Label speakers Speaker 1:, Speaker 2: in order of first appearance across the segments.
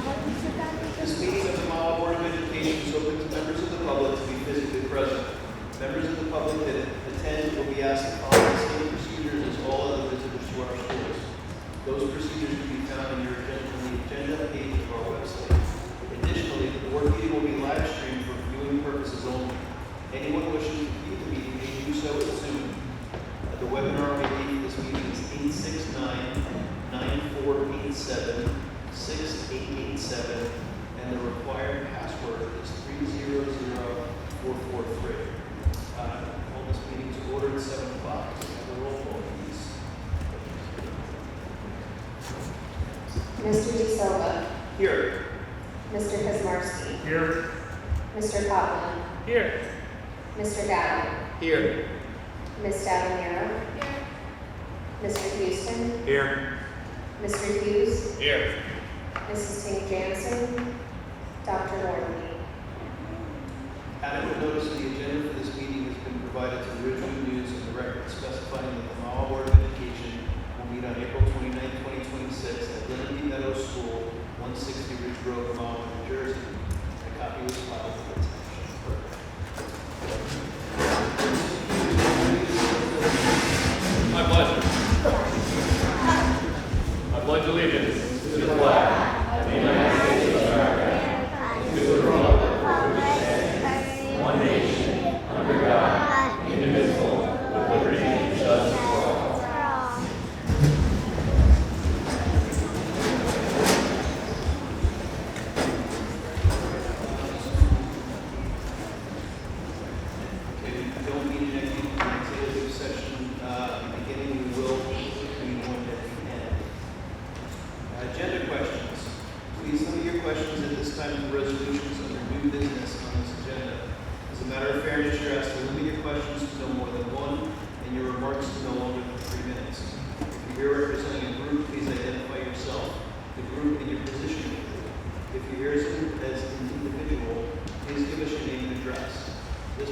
Speaker 1: This meeting of the Mahwah Board of Education is open to members of the public to be physically present. Members of the public that attend will be asked to follow the same procedures as all other visitors to our schools. Those procedures can be found on the agenda page of our website. Additionally, the board meeting will be live streamed for viewing purposes only. Anyone wishing to view the meeting may do so at Zoom. The webinar ID for this meeting is 869-9487-6887, and the required password is 300443. Call this meeting to order at 7 o'clock. Have a roll call, please.
Speaker 2: Mr. De Silva.
Speaker 1: Here.
Speaker 2: Mr. Kazmarski.
Speaker 1: Here.
Speaker 2: Mr. Coughlin.
Speaker 1: Here.
Speaker 2: Mr. Dowd.
Speaker 1: Here.
Speaker 2: Ms. Davenero. Here. Mr. Houston.
Speaker 1: Here.
Speaker 2: Mr. Hughes.
Speaker 1: Here.
Speaker 2: Mrs. Ting Jansen. Dr. Norton.
Speaker 1: Adequate notice of the agenda for this meeting has been provided to the Ridgewood News and the record, specifying that the Mahwah Board of Education will meet on April 29, 2026 at Liberty Meadows School, 160 Ridge Road, Mahwah, New Jersey. A copy was filed with the Township clerk.
Speaker 3: My pleasure. I pledge allegiance to the flag of the United States of America, and to the republic for which it stands, one nation, under God, indivisible, with liberty and justice for all.
Speaker 1: Okay, we don't need an executive session at the beginning. We will be one at the end. Agenda questions. Please limit your questions at this time to resolutions under new business on this agenda. As a matter of fairness, you're asked to limit your questions to no more than one, and your remarks to no longer than 3 minutes. If you're here representing a group, please identify yourself, the group, and your position in the group. If you're here as an individual, please give us your name and address. This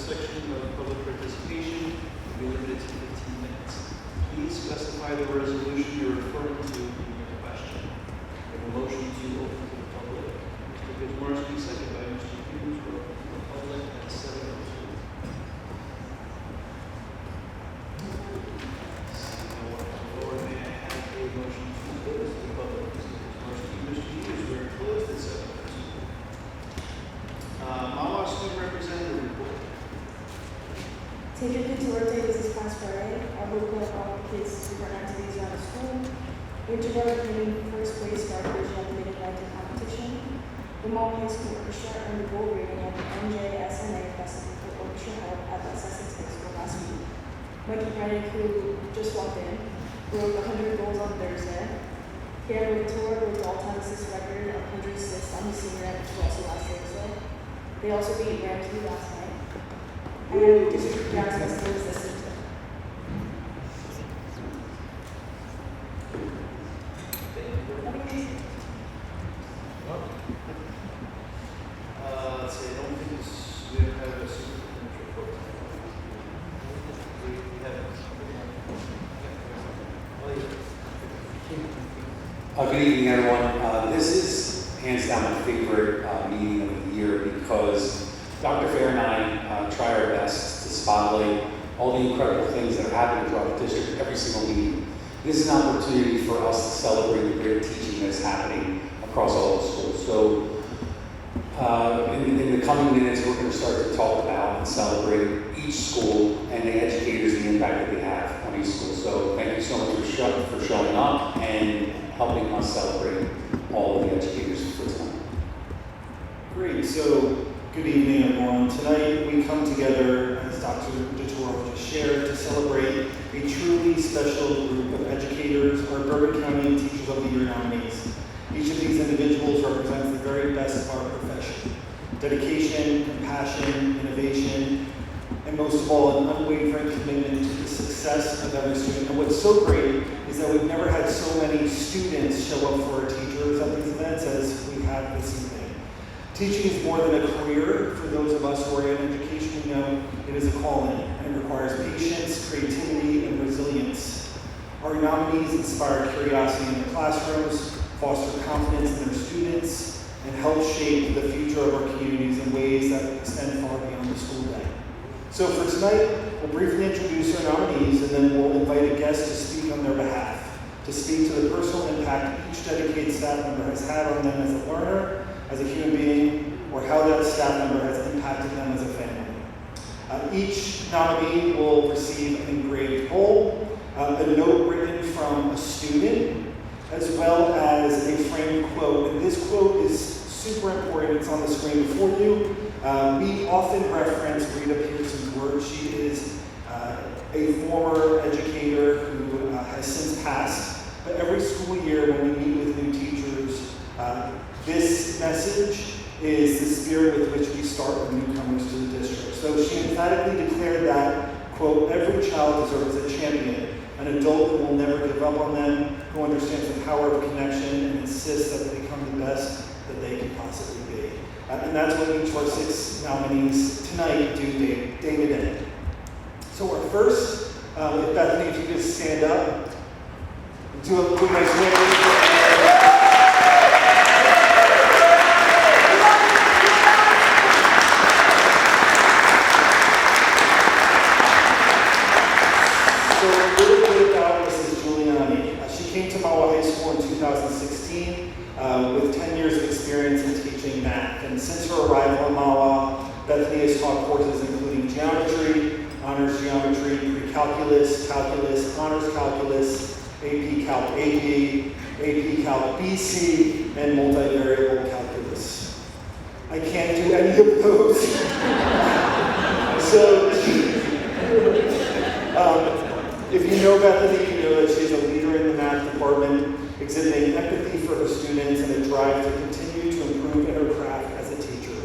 Speaker 1: section of public participation will be limited to 15 minutes. Please specify the resolution you're referring to in your question. We have a motion to open to the public. Mr. Kazmarski, second by Mr. Hughes, will open to the public at 7:02. Lord, may I have a motion to close to the public? Mr. Kazmarski, Mr. Hughes, we're closed at 7:02. Mahwah student representative report.
Speaker 4: Taking into our day this past Friday, our local kids different activities around the school. Winter guard winning first place for our original community writing competition. The Mahwah High School Orchestra earned the gold rating at the NJSNA Festival for Orchestra held at the Sussex High School last week. Mikey Brennan, who just walked in, broke 100 goals on Thursday. Pierre Tour broke the all-time assist record of 106 on the senior night, which was also last Thursday. They also beat Ramsey last night. And District Jazz Festival is this Tuesday.
Speaker 1: Let's see, I don't think we have a superintendent report. We have
Speaker 5: Good evening, everyone. This is hands down my favorite meeting of the year because Dr. Fair and I try our best to spotlight all the incredible things that are happening throughout the district every single meeting. This is an opportunity for us to celebrate the great teaching that's happening across all the schools. So in the coming minutes, we're going to start to talk about and celebrate each school and the educators and the impact that they have on each school. So thank you so much for showing up and helping us celebrate all of the educators for tonight.
Speaker 6: Great. So good evening, everyone. Tonight we come together, as Dr. DeToro just shared, to celebrate a truly special group of educators, our Bourbon County Teachers of the Year nominees. Each of these individuals represents the very best of our profession. Dedication, compassion, innovation, and most of all, an unwavering commitment to the success of every student. And what's so great is that we've never had so many students show up for our teachers at these events as we have this evening. Teaching is more than a career. For those of us who are in education, we know it is a calling and it requires patience, creativity, and resilience. Our nominees inspire curiosity in the classrooms, foster confidence in their students, and help shape the future of our communities in ways that extend far beyond the school day. So for tonight, we'll briefly introduce our nominees, and then we'll invite a guest to speak on their behalf, to speak to the personal impact each dedicated staff member has had on them as a learner, as a human being, or how that staff member has impacted them as a family. Each nominee will receive an engraved whole, a note written from a student, as well as a framed quote. And this quote is super important. It's on the screen before you. We often reference Rita Pearson's work. She is a former educator who has since passed. But every school year when we meet with new teachers, this message is the spirit with which we start with newcomers to the district. So she emphatically declared that, quote, every child deserves a champion, an adult who will never give up on them, who understands the power of connection and insists that they become the best that they can possibly be. And that's what each of our 6 nominees tonight do day to day. So our first, if Bethany, if you could stand up, do a nice wave. Mahwah High School in 2016 with 10 years of experience in teaching math. And since her arrival in Mahwah, Bethany has taught courses including geometry, honors geometry, pre-calculus, calculus, honors calculus, AP Calc AB, AP Calc BC, and multivariable calculus. I can't do any of those. So, if you know Bethany, you know that she's a leader in the math department, exhibiting empathy for her students and a drive to continue to improve in her craft as a teacher.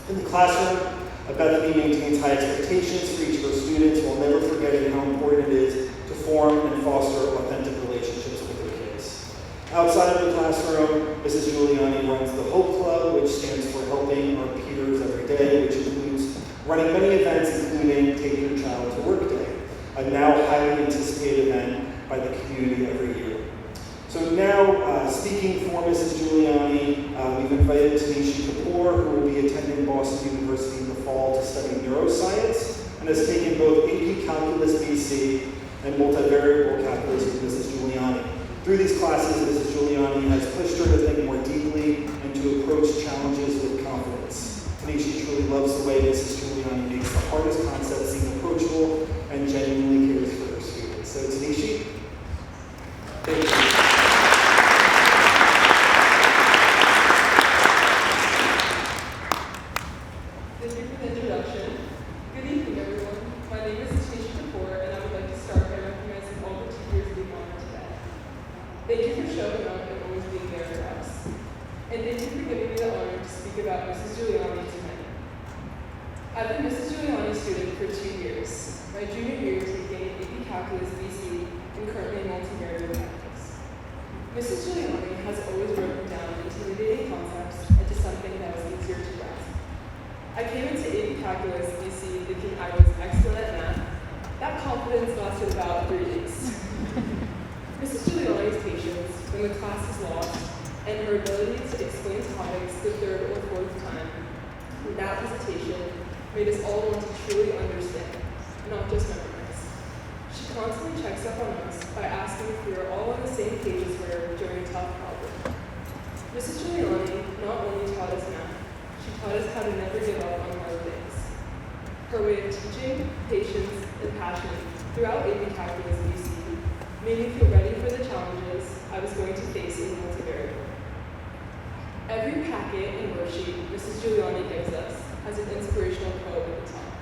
Speaker 6: In the classroom, Bethany maintains high expectations for each of her students while never forgetting how important it is to form and foster authentic relationships with her kids. Outside of the classroom, Mrs. Giuliani runs the Hope Club, which stands for Helping Our Peers Every Day, which includes running many events, including Take Your Child to Work Day, a now highly anticipated event by the community every year. So now, speaking for Mrs. Giuliani, we've invited Tanisha Kapoor, who will be attending Boston University in the fall to study neuroscience, and has taken both AP Calculus BC and multivariable calculus with Mrs. Giuliani. Through these classes, Mrs. Giuliani has pushed her to think more deeply and to approach challenges with confidence. Tanisha truly loves the way Mrs. Giuliani makes the hardest concepts seem approachable and genuinely cares for her students. So Tanisha, thank you.
Speaker 7: Thank you for the introduction. Good evening, everyone. My name is Tanisha Kapoor, and I would like to start by recognizing all the teachers being honored today. Thank you for showing up and always being there for us. And thank you for giving me the honor to speak about Mrs. Giuliani tonight. I've been Mrs. Giuliani's student for 2 years. My junior year taking AP Calculus BC and currently multivariable calculus. Mrs. Giuliani has always broken down intimidating concepts into something that was easier to grasp. I came into AP Calculus BC thinking I was excellent at math. That confidence lasted about 3 days. Mrs. Giuliani's patience when the class is lost and her ability to explain topics the 3rd or 4th time without hesitation made us all want to truly understand, not just memorize. She constantly checks up on us by asking if we are all on the same page as her during a tough problem. Mrs. Giuliani not only taught us math, she taught us how to never give up on hard things. Her way of teaching, patience, and passion throughout AP Calculus BC made me feel ready for the challenges I was going to face in multivariable. Every packet and worksheet Mrs. Giuliani gives us has an inspirational quote at the top,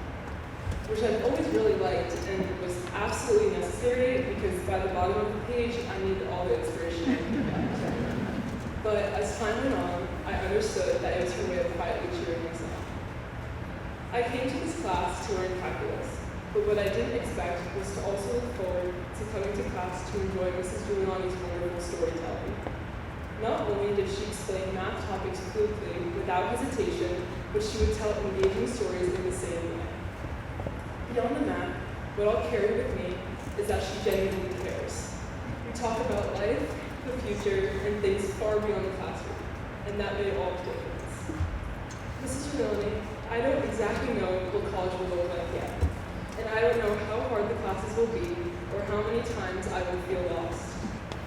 Speaker 7: which I've always really liked and was absolutely necessary because by the bottom of the page, I needed all the inspiration I could get. But as time went on, I understood that it was her way of quietly cheering us on. I came to this class to learn calculus, but what I didn't expect was to also look forward to coming to class to enjoy Mrs. Giuliani's wonderful storytelling. Not only did she explain math topics fluidly without hesitation, but she would tell engaging stories in the same way. Beyond the math, what I'll carry with me is that she genuinely cares. We talk about life, the future, and things far beyond the classroom, and that made all the difference. Mrs. Giannone, I don't exactly know what college will look like yet, and I don't know how hard the classes will be or how many times I will feel lost.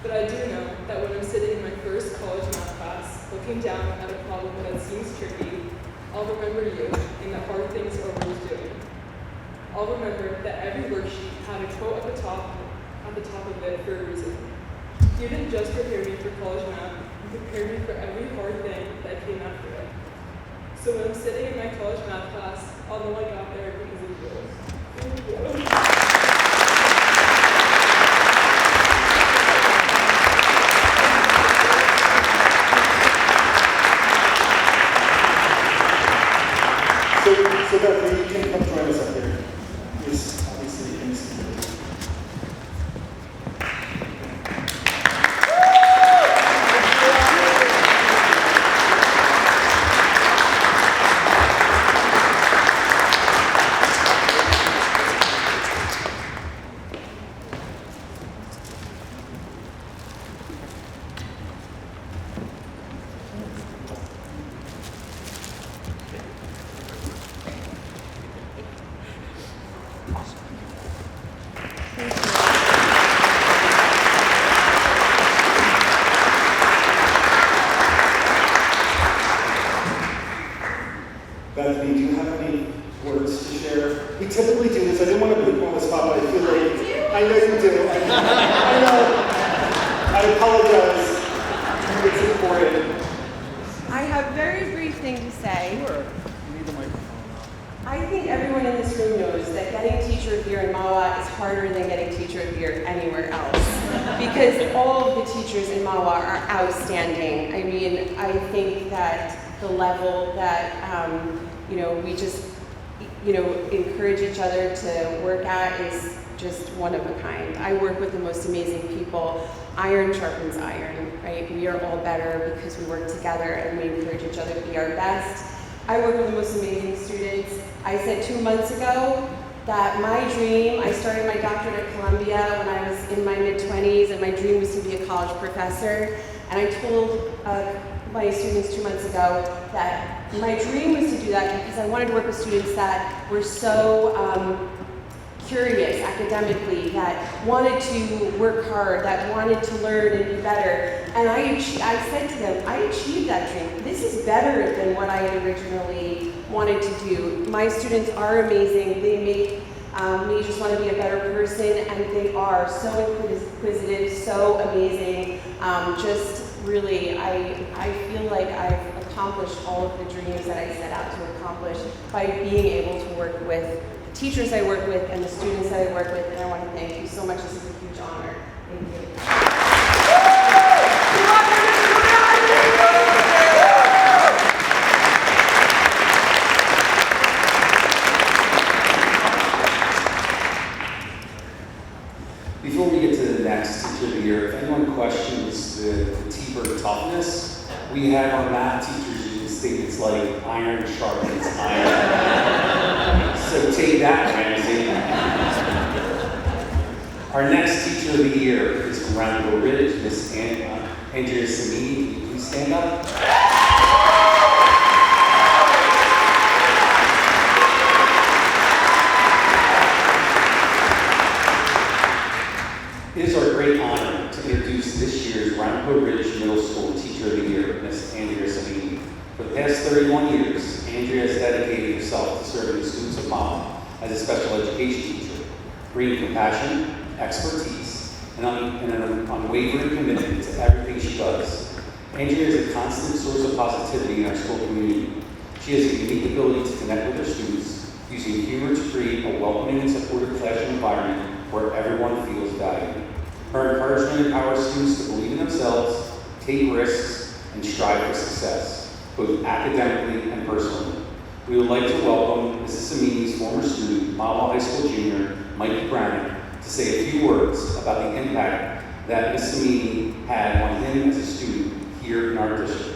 Speaker 7: But I do know that when I'm sitting in my first college math class, looking down at a problem that seems tricky, I'll remember you and that hard things are worth doing. I'll remember that every worksheet had a quote at the top of it for a reason. You didn't just prepare me for college math, you prepared me for every hard thing that came after it. So when I'm sitting in my college math class, I'll know I got there because of you. Thank you.
Speaker 6: So Bethany, you can come join us up here. Yes, obviously in this community. Bethany, do you have any words to share? We typically do this. I didn't want to put you on the spot, but I feel like I know you do. I know. I apologize. It's important.
Speaker 8: I have a very brief thing to say.
Speaker 6: Sure. You need the microphone.
Speaker 8: I think everyone in this room knows that getting Teacher of the Year in Mahwah is harder than getting Teacher of the Year anywhere else. Because all of the teachers in Mahwah are outstanding. I mean, I think that the level that, we just, encourage each other to work at is just one of a kind. I work with the most amazing people. Iron sharpens iron, right? We are all better because we work together and we encourage each other to be our best. I work with the most amazing students. I said 2 months ago that my dream, I started my doctorate at Columbia when I was in my mid-20s, and my dream was to be a college professor. And I told my students 2 months ago that my dream was to do that because I wanted to work with students that were so curious academically, that wanted to work hard, that wanted to learn and be better. And I said to them, I achieved that dream. This is better than what I had originally wanted to do. My students are amazing. They make me just want to be a better person, and they are so inquisitive, so amazing. Just really, I feel like I've accomplished all of the dreams that I set out to accomplish by being able to work with the teachers I work with and the students that I work with, and I want to thank you so much. This is a huge honor. Thank you.
Speaker 5: Before we get to the next Teacher of the Year, if anyone questions the T-bird toughness, we have our math teachers usually state it's like iron sharpens iron. So take that, Ramsey. Our next Teacher of the Year is from Round Ridge, Miss Andrea Samini. Can you please stand up? It is our great honor to introduce this year's Round Ridge Middle School Teacher of the Year, Miss Andrea Samini. For the past 31 years, Andrea has dedicated herself to serving the students of Mahwah as a special education teacher, bringing compassion, expertise, and an unwavering commitment to everything she does. Andrea is a constant source of positivity in our school community. She has a unique ability to connect with her students, using humor to create a welcoming and supportive classroom environment where everyone feels valued. Her encouragement empowers students to believe in themselves, take risks, and strive for success, both academically and personally. We would like to welcome Mrs. Samini's former student, Mahwah High School junior, Mikey Brown, to say a few words about the impact that Ms. Samini had on him as a student here in our district.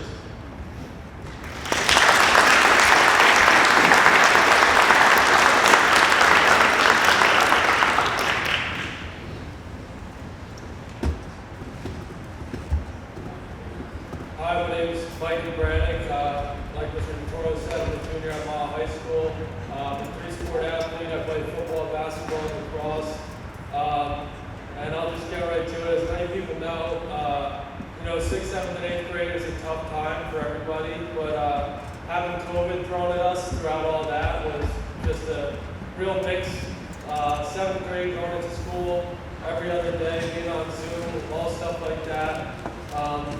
Speaker 3: Hi, my name is Mikey Brannick. Like Mr. Toro said, I'm a junior at Mahwah High School. I'm a three-sport athlete. I play football, basketball, and lacrosse. And I'll just get right to it. As many people know, 6th, 7th, and 8th grade is a tough time for everybody. But having COVID thrown at us throughout all that was just a real mix. 7th grade going into school every other day, being on Zoom, all stuff like that.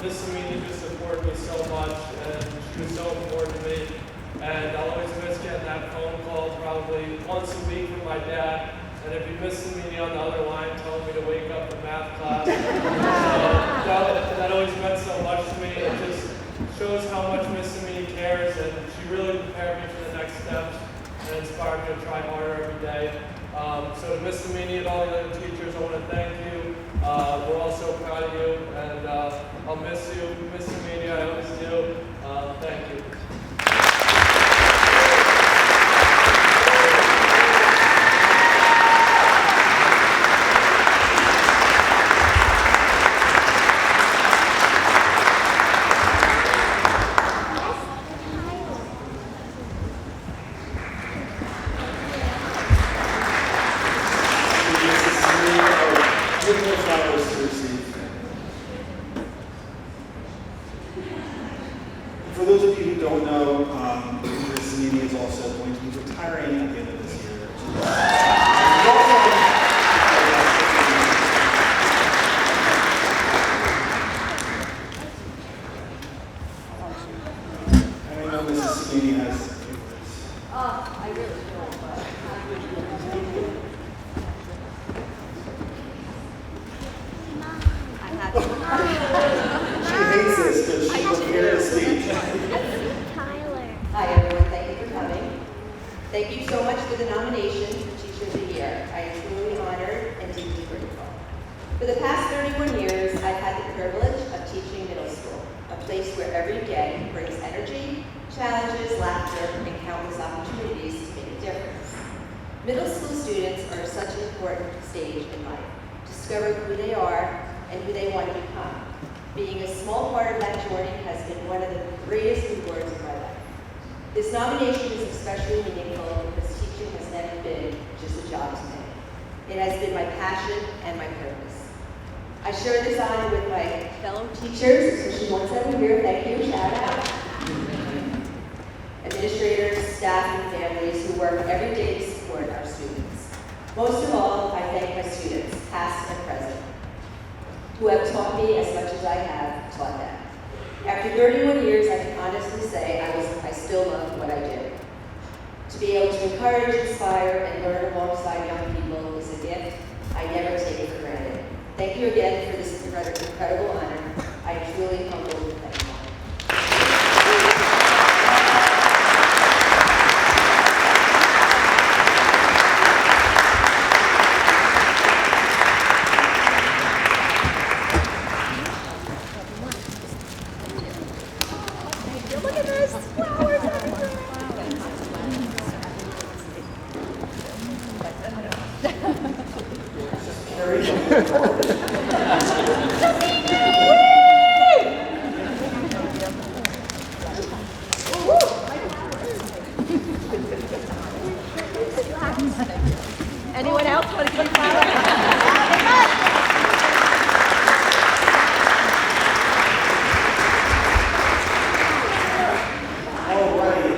Speaker 3: Miss Amini just supported me so much, and she was so important to me. And I'll always miss getting that phone call probably once a week from my dad. And if you miss Amini on the other line telling me to wake up for math class, so that always meant so much to me. It just shows how much Miss Amini cares, and she really prepared me for the next steps and inspired me to try harder every day. So to Miss Amini and all the other teachers, I want to thank you. We're all so proud of you, and I'll miss you. Miss Amini, I always do. Thank you.
Speaker 6: For those of you who don't know, Ms. Zanini is also going to be retiring at the end of this year. And I know Mrs. Zanini has a few words.
Speaker 9: I really don't, but I have to.
Speaker 6: She hates this, but she's prepared to speak.
Speaker 9: Hi, everyone. Thank you for coming. Thank you so much for the nomination for Teacher of the Year. I am truly honored and deeply grateful. For the past 31 years, I've had the privilege of teaching middle school, a place where every day brings energy, challenges, laughter, and countless opportunities to make a difference. Middle school students are such an important stage in life, discovering who they are and who they want to become. Being a small part of that journey has been one of the greatest rewards of my life. This nomination is especially meaningful because teaching has never been just a job to me. It has been my passion and my purpose. I share this honor with my fellow teachers, especially ones that are here. Thank you, shout out. Administrators, staff, and families who work every day to support our students. Most of all, I thank my students, past and present, who have taught me as much as I have taught them. After 31 years, I can honestly say I still love what I do. To be able to encourage, inspire, and learn alongside young people is a gift I never take it for granted. Thank you again for this incredible honor. I am truly humbled and thankful. Look at this! Flowers everywhere!
Speaker 6: Carrie, don't
Speaker 9: Anyone else want to give flowers?
Speaker 6: All right.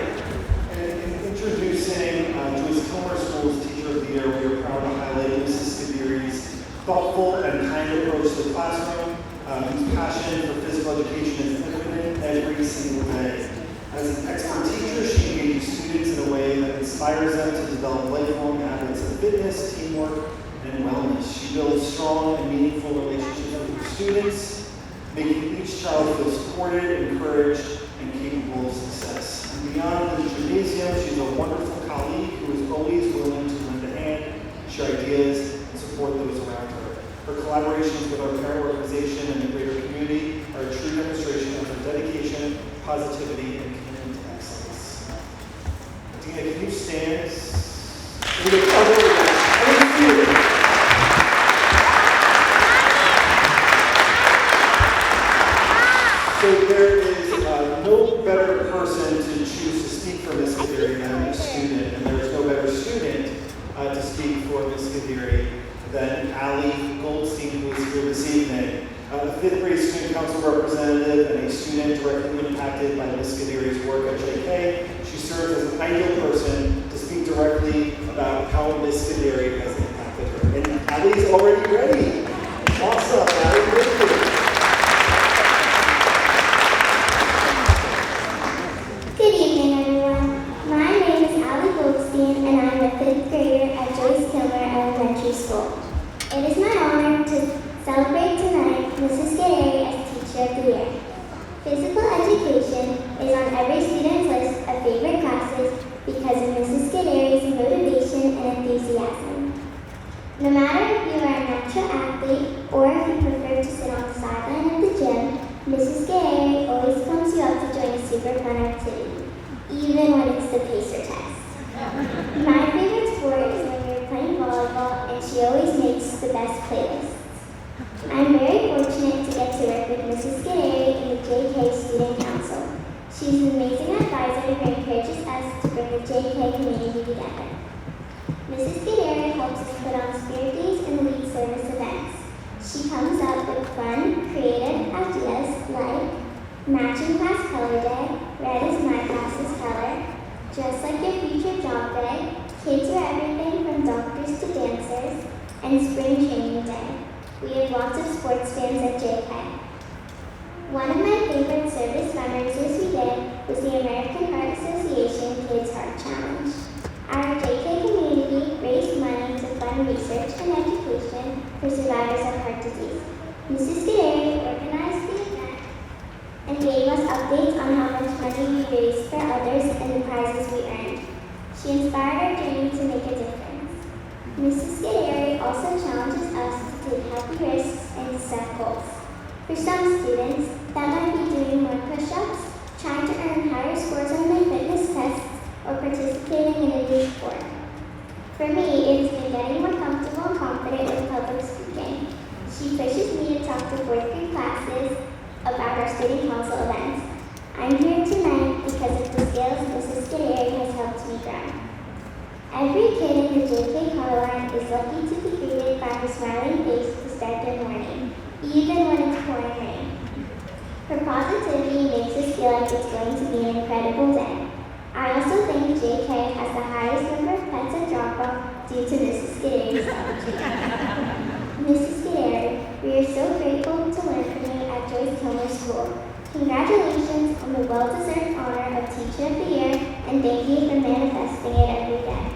Speaker 6: And in introducing Joyce Kilmer School's Teacher of the Year, we are proud to highlight Mrs. Skibiri's thoughtful and kind approach to the classroom, whose passion for physical education is evident every single day. As an expert teacher, she engages students in a way that inspires them to develop lifelong habits of fitness, teamwork, and wellness. She builds strong and meaningful relationships with her students, making each child feel supported, encouraged, and capable of success. And beyond the gymnasium, she's a wonderful colleague who is always willing to lend a hand, share ideas, and support those around her. Her collaborations with our parent organization and the greater community are a true demonstration of her dedication, positivity, and commitment to excellence. Dina, can you stand? So there is no better person to choose to speak for Ms. Kadiri than a student, and there is no better student to speak for Ms. Kadiri than Allie Goldstein, who is here this evening. A fifth grade student council representative and a student directly impacted by Ms. Kadiri's work at JK. She serves as an ideal person to speak directly about how Ms. Kadiri has impacted her. And Allie's already ready. Awesome, Allie, thank you.
Speaker 10: Good evening, everyone. My name is Allie Goldstein, and I'm a fifth grader at Joyce Kilmer Elementary School. It is my honor to celebrate tonight Mrs. Kadiri as Teacher of the Year. Physical education is on every student's list of favorite classes because of Mrs. Kadiri's motivation and enthusiasm. No matter if you are a natural athlete or if you prefer to sit on the sideline of the gym, Mrs. Kadiri always pumps you up to join a super fun activity, even when it's the pacer test. My favorite sport is when we are playing volleyball, and she always makes the best playlists. I'm very fortunate to get to work with Mrs. Kadiri in the JK Student Council. She's an amazing advisor who encourages us to bring the JK community together. Mrs. Kadiri helps us put on spirit days and lead service events. She comes up with fun, creative ideas like matching class color day, red is my class's color, dress like your future job day, kids are everything from doctors to dancers, and spring training day. We have lots of sports fans at JK. One of my favorite service fundraisers we did was the American Heart Association Kids Heart Challenge. Our JK community raised money to fund research and education for survivors of heart disease. Mrs. Kadiri organized the event and gave us updates on how much money we raised for others and the prizes we earned. She inspired our journey to make a difference. Mrs. Kadiri also challenges us to take healthy risks and set goals. For some students, that might be doing more push-ups, trying to earn higher scores on their fitness tests, or participating in a new sport. For me, it has been getting more comfortable and confident with public speaking. She pushes me to talk to fourth grade classes about our student council events. I'm here tonight because of the skills Mrs. Kadiri has helped me grow. Every kid in the JK color line is lucky to be greeted by her smiling face to start their morning, even when it's pouring rain. Her positivity makes us feel like it's going to be an incredible day. I also think JK has the highest number of pets at drop-off due to Mrs. Kadiri's help. Mrs. Kadiri, we are so grateful to learn from you at Joyce Kilmer School. Congratulations on the well-deserved honor of Teacher of the Year, and thank you for manifesting it every day.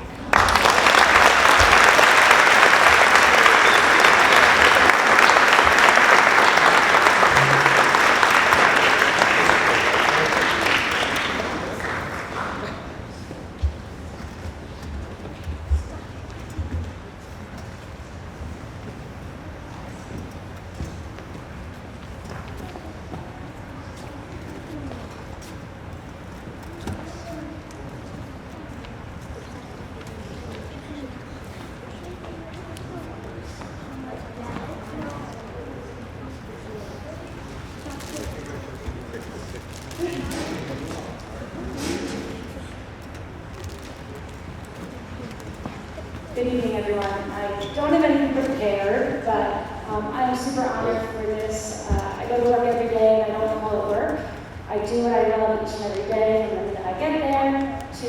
Speaker 4: Good evening, everyone. I don't have anything prepared, but I'm super honored for this. I go to work every day, and I don't call it work. I do what I love each and every day, from the minute I get there to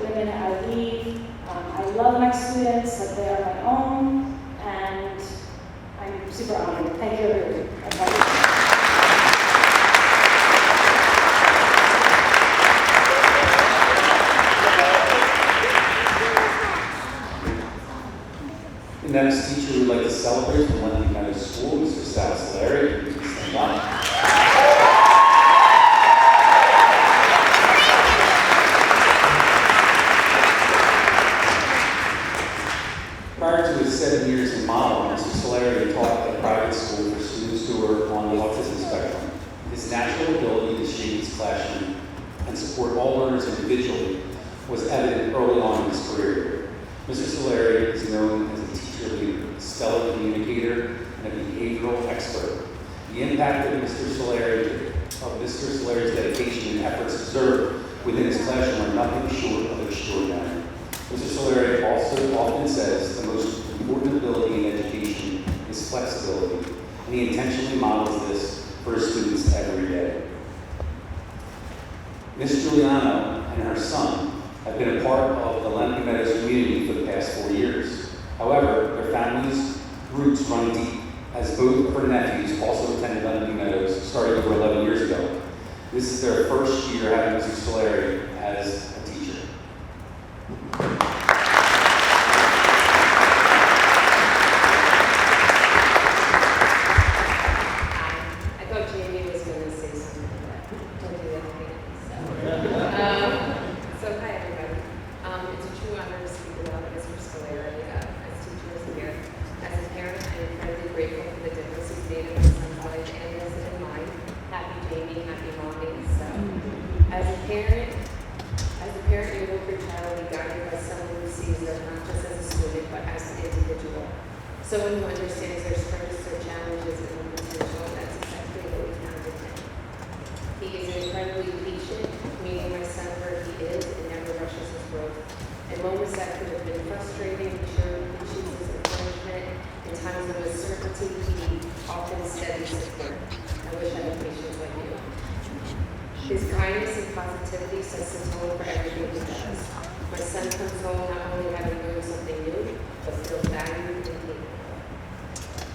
Speaker 4: the minute I leave. I love my students like they are my own, and I'm super honored. Thank you, everyone.
Speaker 5: The next teacher we'd like to celebrate from London County School, Mr. Sal Solari. Please stand by. Prior to his 7 years in Mahwah, Mr. Solari taught at a private school for students who were on the autism spectrum. His natural ability to shape his classroom and support all learners individually was evident early on in his career. Mr. Solari is known as a teacher leader, a stellar communicator, and a behavioral expert. The impact that Mr. Solari of Mr. Soleri's dedication and efforts observed within his classroom are nothing short of extraordinary. Mr. Soleri also often says the most important ability in education is flexibility, and he intentionally models this for his students every day. Ms. Giuliano and her son have been a part of the Lenape Meadows community for the past 4 years. However, their family's roots run deep, as both of her nephews also attended Lenape Meadows starting over 11 years ago. This is their first year having Mr. Soleri as a teacher.
Speaker 8: I thought Jamie was going to say something, but don't do that again. So hi everybody. It's a true honor to speak about Mr. Soleri as teachers here. As a parent, I am incredibly grateful for the difference he's made in my son's life and his and mine. Happy Jamie, happy mommy. So, as a parent, you hope your child will be guided by someone who sees them not just as a student, but as an individual. Someone who understands their strengths, their challenges, and their potential. That's exactly what we found in him. He is incredibly patient, meeting my son where he is and never rushes his growth. In moments that could have been frustrating, he chooses encouragement. In times of uncertainty, he often steadies support. I wish I had patience like you. His kindness and positivity sets the tone for everything he does. My son comes home not only having learned something new, but feels valued and capable.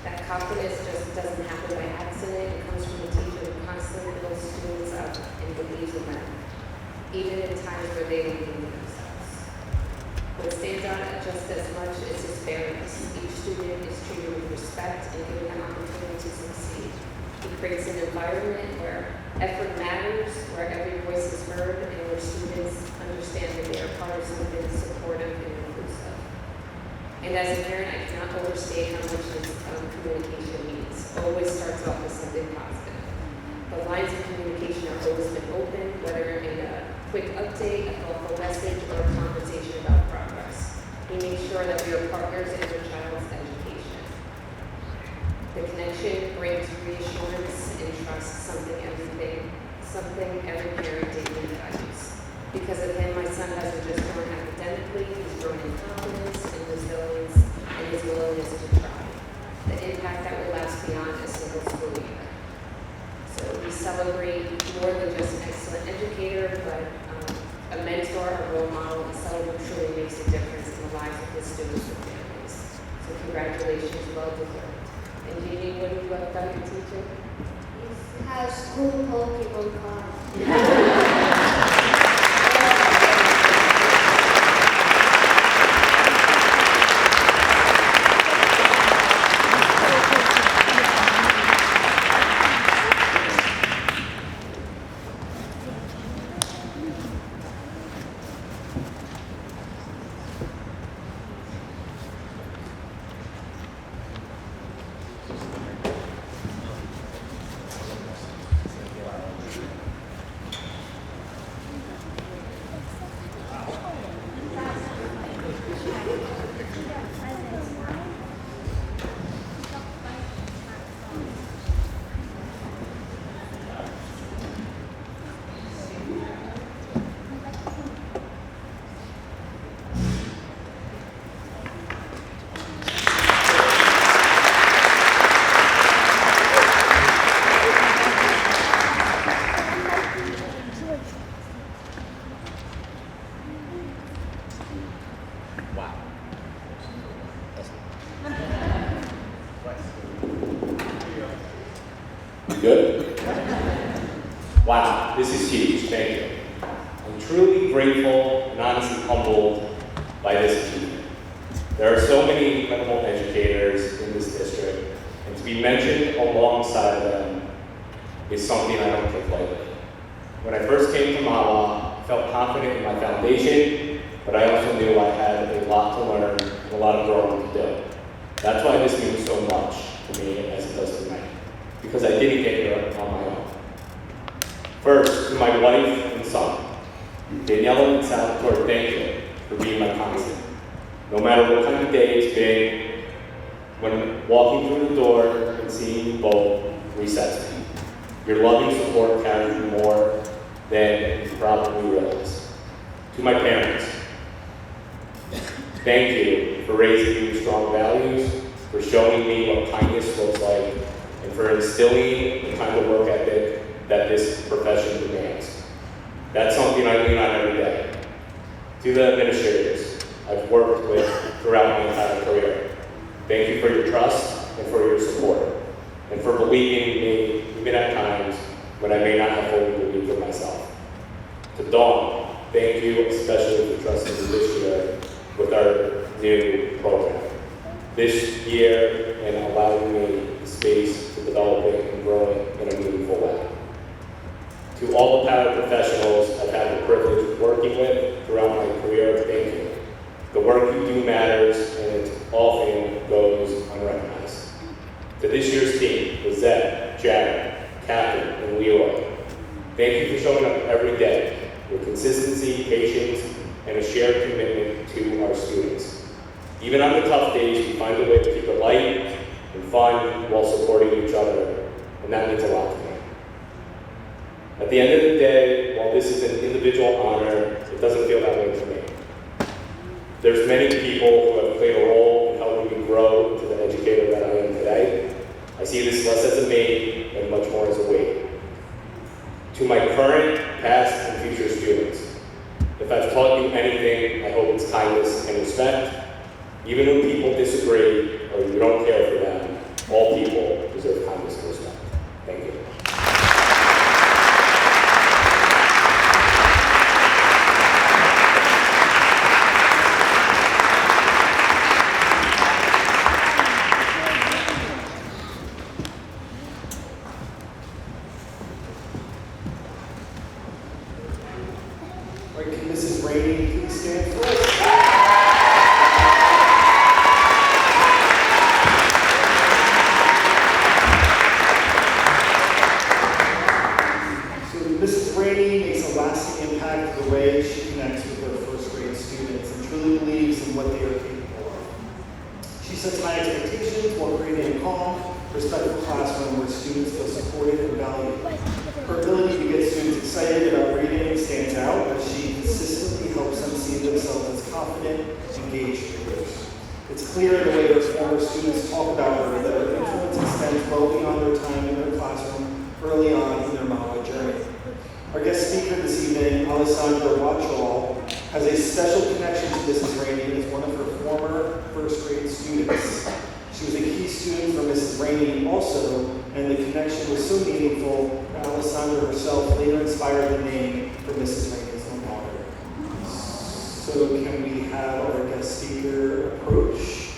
Speaker 8: That confidence just doesn't happen by accident. It comes from a teacher who constantly builds students up and believes in them, even in times where they don't believe in themselves. What stands out just as much is his fairness. Each student is treated with respect and given an opportunity to succeed. He creates an environment where effort matters, where every voice is heard, and where students understand that they are part of something supportive and inclusive. And as a parent, I cannot overstate how much this communication means. Always starts off with something positive. The lines of communication are always been open, whether in a quick update, a thoughtful message, or a conversation about progress. He makes sure that we are partners in your child's education. The connection brings reassurance and trust, something every parent deeply values. Because of him, my son hasn't just grown academically, he's grown in confidence and resilience and his willingness to try. The impact that will last beyond a single school year. So we celebrate more than just an excellent educator, but a mentor, a role model, and someone who truly makes a difference in the lives of his students and families. So congratulations, well deserved. And Jeannie, what do you love about your teacher?
Speaker 10: How school Pokemon cards.
Speaker 3: Good? Wow, this is huge, thank you. I'm truly grateful and honestly humbled by this achievement. There are so many incredible educators in this district, and to be mentioned alongside them is something I don't take lightly. When I first came to Mahwah, I felt confident in my foundation, but I also knew I had a lot to learn and a lot of growing to do. That's why this means so much to me as it does tonight, because I didn't get here on my own. First, to my wife and son, Daniela and Salvatore, thank you for being my constant. No matter what kind of day it's been, when walking through the door and seeing you both resets me. Your loving support carries me more than you probably realize. To my parents, thank you for raising me with strong values, for showing me what kindness looks like, and for instilling the kind of work ethic that this profession demands. That's something I lean on every day. To the administrators I've worked with throughout my entire career, thank you for your trust and for your support, and for believing in me even at times when I may not have fully believed in myself. To Dawn, thank you especially for trusting me this year with our new program. This year, and allowing me the space to develop it and grow it in a meaningful way. To all the paraprofessionals I've had the privilege of working with throughout my career, thank you. The work you do matters, and it often goes unrecognized. To this year's team, Lizette, Jared, Catherine, and Leroy, thank you for showing up every day with consistency, patience, and a shared commitment to our students. Even on the tough days, we find a way to keep it light and fun while supporting each other, and that means a lot to me. At the end of the day, while this is an individual honor, it doesn't feel that way to me. There's many people who have played a role in helping me grow into the educator that I am today. I see this less as a maybe and much more as a weight. To my current, past, and future students, if I've taught you anything, I hope it's kindness and respect. Even when people disagree or you don't care for them, all people deserve kindness and respect. Thank you.
Speaker 6: All right, can Mrs. Rainey please stand for us? Mrs. Rainey makes a lasting impact in the way she connects with her first grade students and truly believes in what they are capable of. She sets high expectations while creating a calm, respectful classroom where students feel supported and valued. Her ability to get students excited about reading stands out as she consistently helps them see themselves as confident, engaged readers. It's clear in the way her former students talk about her that her influence extends well beyond their time in their classroom early on in their Mahwah journey. Our guest speaker this evening, Alessandra Wachall, has a special connection to Mrs. Rainey as one of her former first grade students. She was a key student for Mrs. Rainey also, and the connection was so meaningful that Alessandra herself later inspired the name for Mrs. Rainey's own daughter. So can we have our guest speaker approach?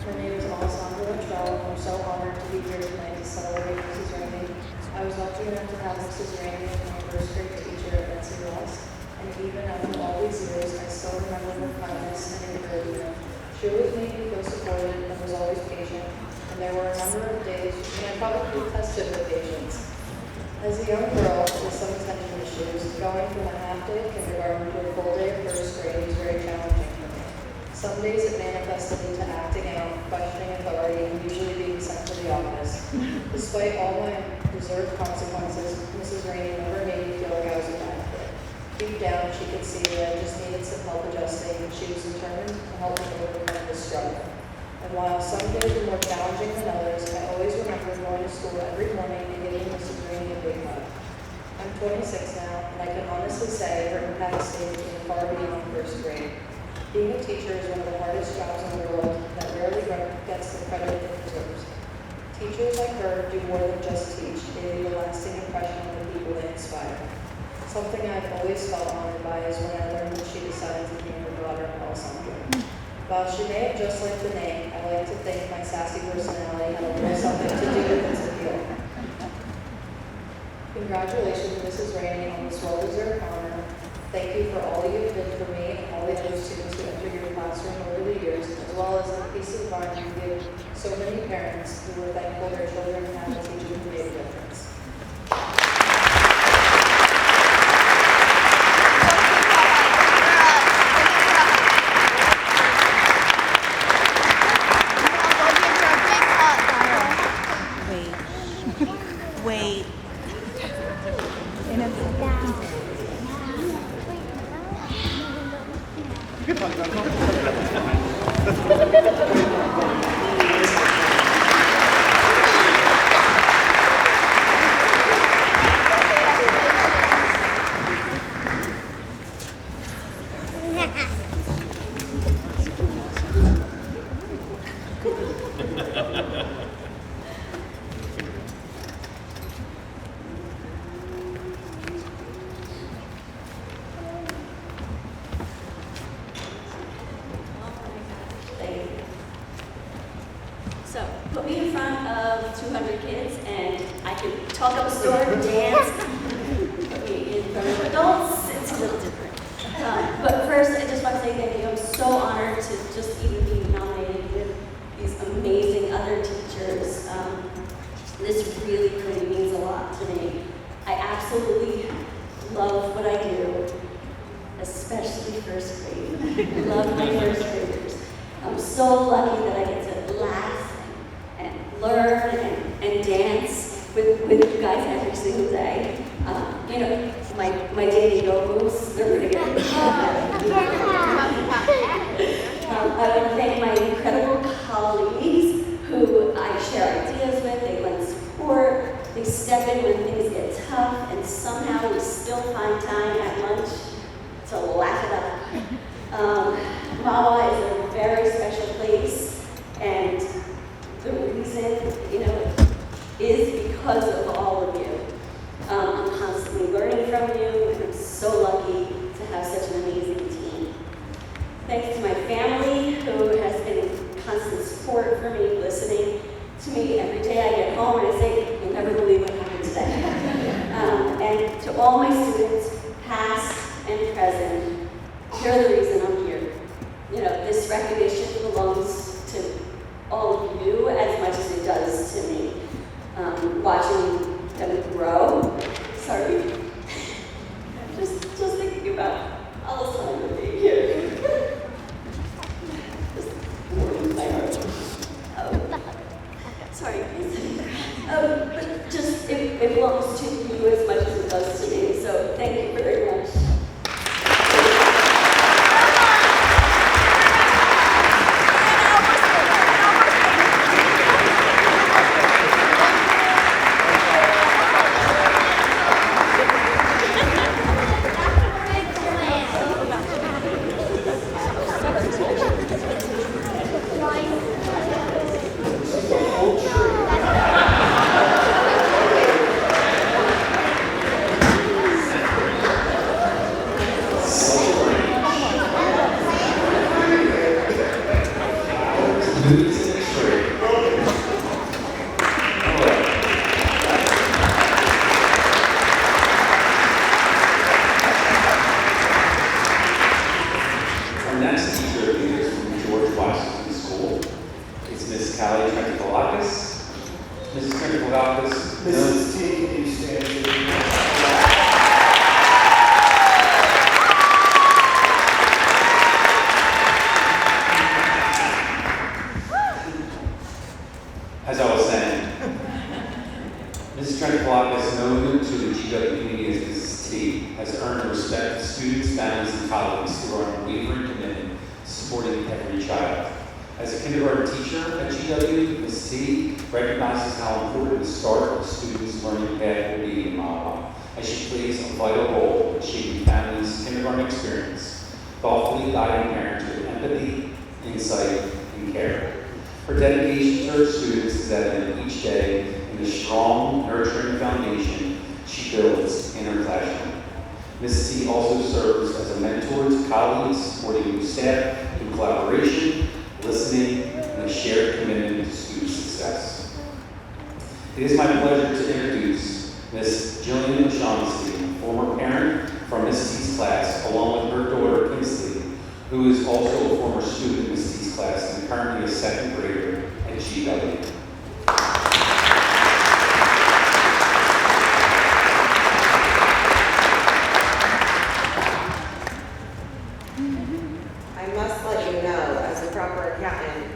Speaker 4: Her name is Alessandra Wachall. I'm so honored to be here tonight to celebrate Mrs. Rainey. I was lucky enough to have Mrs. Rainey as my first grade teacher at Betsy Ross, and even after all these years, I still remember her kindness and encouragement. She always made me feel supported and was always patient, and there were a number of days when I probably tested her patience. As a young girl with some attention issues, going from a half-day of kindergarten to a full day of first grade was very challenging for me. Some days it manifested into acting out, questioning authority, and usually being sent to the office. Despite all my deserved consequences, Mrs. Rainey never made me feel like I was a bad kid. Deep down, she could see that I just needed some help adjusting, and she was determined to help me overcome this struggle. And while some days were more challenging than others, I always remember going to school every morning and giving Mrs. Rainey a big hug. I'm 26 now, and I can honestly say her impact stayed with me far beyond first grade. Being a teacher is one of the hardest jobs in the world that rarely gets the credit it deserves. Teachers like her do more than just teach. They leave a lasting impression on the people they inspire. Something I've always felt honored by is when I learned that she decided to name her daughter Alessandra. While she may have just liked the name, I like to think my sassy personality had a little something to do with its appeal. Congratulations, Mrs. Rainey, on this well-deserved honor. Thank you for all you did for me and all the other students who entered your classroom over the years, as well as the peace of mind you give so many parents who were thankful their children had a teacher who made a difference.
Speaker 11: put me in front of 200 kids and I could talk up a storm, dance. Put me in front of adults, it's a little different. But first, I just want to say thank you. I'm so honored to just even be nominated with these amazing other teachers. This really, really means a lot to me. I absolutely love what I do, especially first grade. I love my first graders. I'm so lucky that I get to laugh and learn and dance with you guys every single day. You know, my daily go-go's, they're pretty good. I want to thank my incredible colleagues who I share ideas with. They lend support. They step in when things get tough, and somehow we still find time at lunch to laugh it up. Mahwah is a very special place, and the reason, is because of all of you. I'm constantly learning from you, and I'm so lucky to have such an amazing team. Thanks to my family, who has been in constant support for me, listening to me every day I get home, and I say, you'll never believe what happened today. And to all my students, past and present, you're the reason I'm here. This recognition belongs to all of you as much as it does to me. Watching them grow, sorry, just thinking about Alessandra being here. Just warming my heart. Sorry, but just it belongs to you as much as it does to me. So thank you very much.
Speaker 5: As I was saying, Mrs. Trent-Clark is known to the GW community as Mrs. T, has earned the respect of students, families, and colleagues through our unwavering commitment to supporting every child. As a kindergarten teacher at GW, Ms. T recognizes how important the start of a student's learning path will be in Mahwah, as she plays a vital role in shaping families' kindergarten experience, thoughtfully guiding parents with empathy, insight, and care. Her dedication to her students is evident each day in the strong, nurturing foundation she builds in her classroom. Ms. T also serves as a mentor to colleagues, supporting new staff through collaboration, listening, and a shared commitment to student success. It is my pleasure to introduce Ms. Jillian O'Shaughnessy, former parent from Ms. T's class, along with her daughter, Kinsley, who is also a former student in Ms. T's class and currently a second grader at GW.
Speaker 8: I must let you know, as a proper accountant,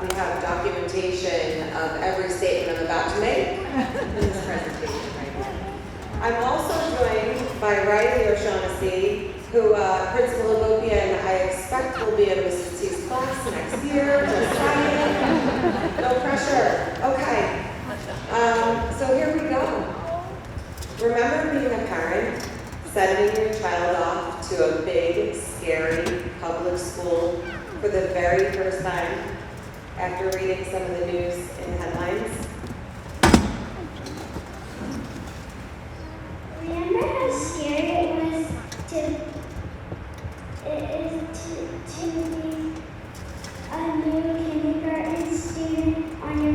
Speaker 8: we have documentation of every statement I'm about to make in this presentation right now. I'm also joined by Riley O'Shaughnessy, who Principal Obopia and I expect will be in Mrs. T's class next year. Just saying. No pressure. Okay. So here we go. Remember being a parent, sending your child off to a big, scary public school for the very first time after reading some of the news in the headlines?
Speaker 10: Remember how scary it was to be a new kindergarten student on your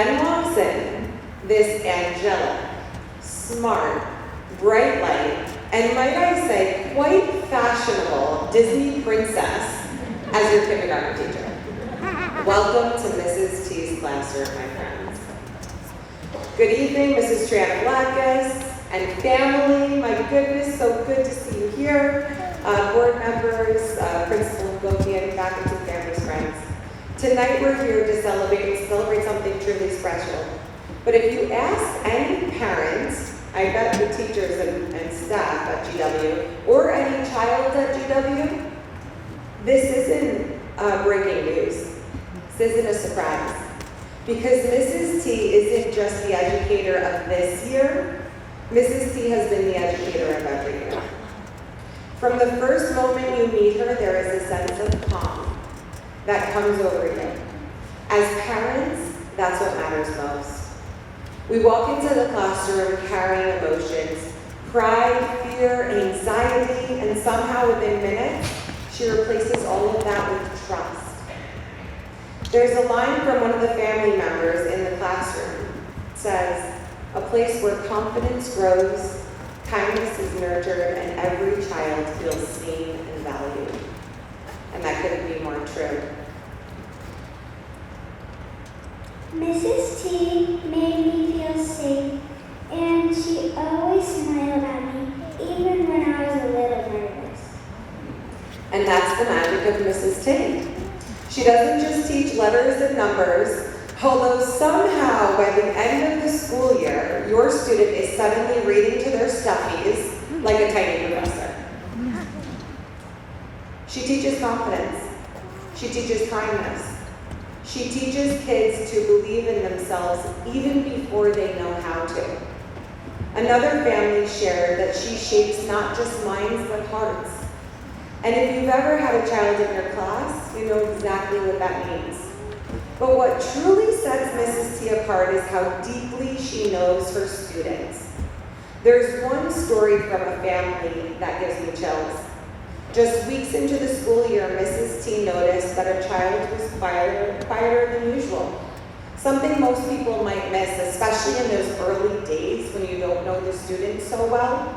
Speaker 8: then walks in this angelic, smart, bright light, and might I say, quite fashionable Disney princess as your kindergarten teacher. Welcome to Mrs. T's classroom, my friends. Good evening, Mrs. Trianopoulos and family. My goodness, so good to see you here. Board members, Principal Gopian, faculty, families, friends. Tonight we're here to celebrate something truly special. But if you ask any parents, I bet the teachers and staff at GW, or any child at GW, this isn't breaking news. This isn't a surprise. Because Mrs. T isn't just the educator of this year, Mrs. T has been the educator of every year. From the first moment you meet her, there is a sense of calm that comes over you. As parents, that's what matters most. We walk into the classroom carrying emotions, pride, fear, anxiety, and somehow within minutes, she replaces all of that with trust. There's a line from one of the family members in the classroom. It says, "A place where confidence grows, kindness is nurtured, and every child feels seen and valued." And that couldn't be more true.
Speaker 10: Mrs. T made me feel safe, and she always smiled at me, even when I was a little nervous.
Speaker 8: And that's the magic of Mrs. T. She doesn't just teach letters and numbers, although somehow by the end of the school year, your student is suddenly reading to their stuffies like a tiny professor. She teaches confidence. She teaches kindness. She teaches kids to believe in themselves even before they know how to. Another family shared that she shapes not just minds but hearts. And if you've ever had a child in your class, you know exactly what that means. But what truly sets Mrs. T apart is how deeply she knows her students. There's one story from a family that gives me chills. Just weeks into the school year, Mrs. T noticed that a child was quieter than usual. Something most people might miss, especially in those early days when you don't know the student so well.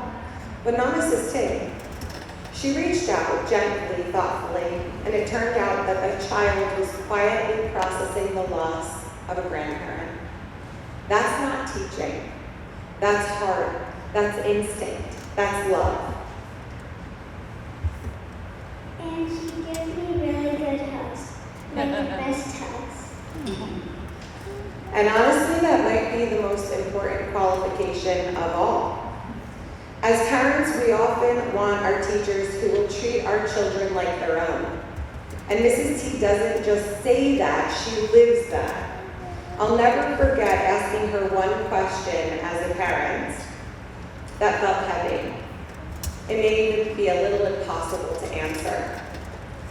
Speaker 8: But not Mrs. T. She reached out gently, thoughtfully, and it turned out that the child was quietly processing the loss of a grandparent. That's not teaching. That's heart. That's instinct. That's love.
Speaker 10: And she gives me really good hugs, like the best hugs.
Speaker 8: And honestly, that might be the most important qualification of all. As parents, we often want our teachers who will treat our children like their own. And Mrs. T doesn't just say that, she lives that. I'll never forget asking her one question as a parent that felt heavy. It may even be a little impossible to answer.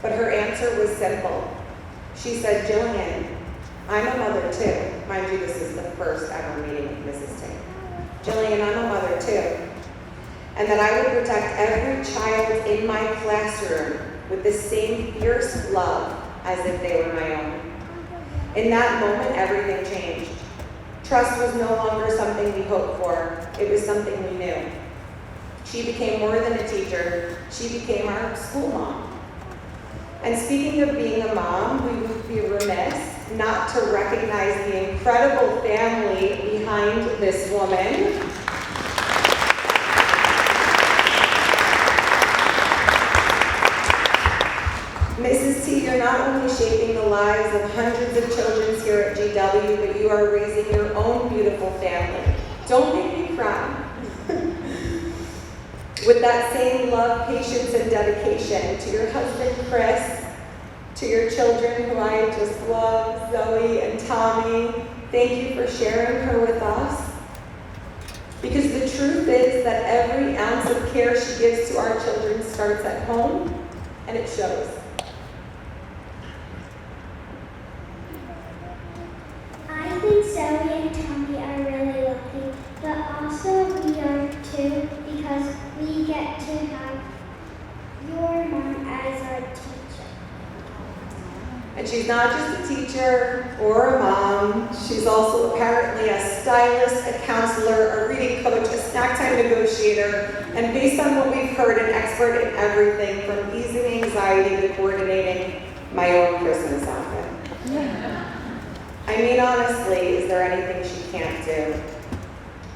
Speaker 8: But her answer was simple. She said, "Jillian, I'm a mother too." Mind you, this is the first ever meeting with Mrs. T. "Jillian, I'm a mother too. And that I would protect every child in my classroom with the same fierce love as if they were my own." In that moment, everything changed. Trust was no longer something we hoped for. It was something we knew. She became more than a teacher. She became our school mom. And speaking of being a mom, we would be remiss not to recognize the incredible family behind this woman. Mrs. T, you're not only shaping the lives of hundreds of children here at GW, but you are raising your own beautiful family. Don't make me cry. With that same love, patience, and dedication to your husband, Chris, to your children who I just love, Zoe and Tommy, thank you for sharing her with us. Because the truth is that every ounce of care she gives to our children starts at home, and it shows.
Speaker 10: I think Zoe and Tommy are really lucky, but also we are too, because we get to have your mom as our teacher.
Speaker 8: And she's not just a teacher or a mom, she's also apparently a stylist, a counselor, a reading coach, a snack time negotiator, and based on what we've heard, an expert in everything from easing anxiety to coordinating my own Christmas outfit. I mean, honestly, is there anything she can't do?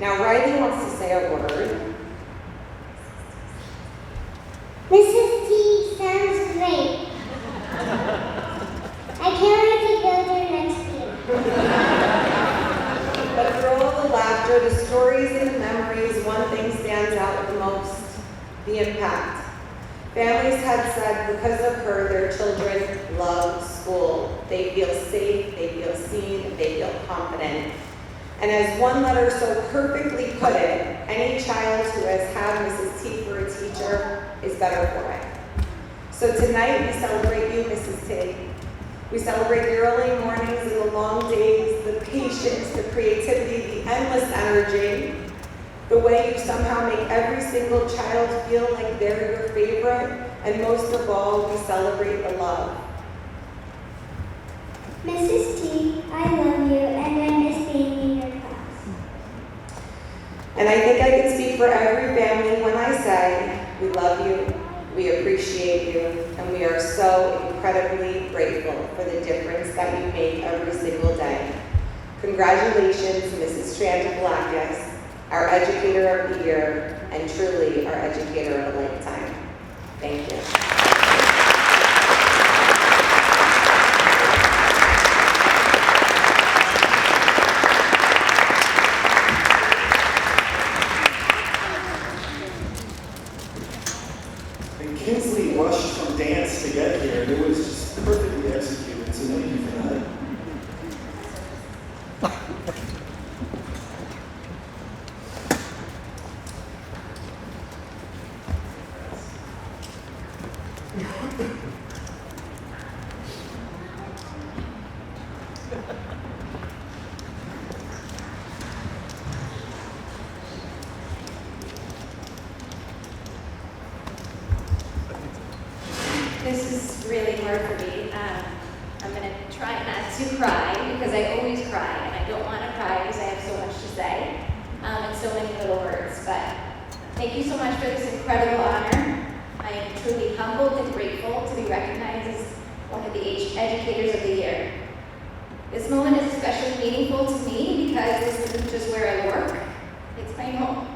Speaker 8: Now, Riley wants to say a word.
Speaker 10: Mrs. T sounds great. I can't wait to go there next year.
Speaker 8: But through all the laughter, the stories and the memories, one thing stands out the most: the impact. Families had said because of her, their children love school. They feel safe, they feel seen, they feel confident. And as one letter so perfectly put it, any child who has had Mrs. T for a teacher is better for it. So tonight we celebrate you, Mrs. T. We celebrate the early mornings and the long days, the patience, the creativity, the endless energy, the way you somehow make every single child feel like they're your favorite, and most of all, we celebrate the love.
Speaker 10: Mrs. T, I love you and I miss being in your class.
Speaker 8: And I think I can speak for every family when I say, we love you, we appreciate you, and we are so incredibly grateful for the difference that you make every single day. Congratulations, Mrs. Strandablackis, our Educator of the Year, and truly our Educator of a Lifetime. Thank you.
Speaker 6: And Kinsley rushed from dance to get here, and it was just perfectly executed, so thank you for that.
Speaker 12: This is really hard for me. I'm going to try not to cry because I always cry, and I don't want to cry because I have so much to say and so many little words. But thank you so much for this incredible honor. I am truly humbled and grateful to be recognized as one of the Educators of the Year. This moment is especially meaningful to me because this isn't just where I work, it's my home.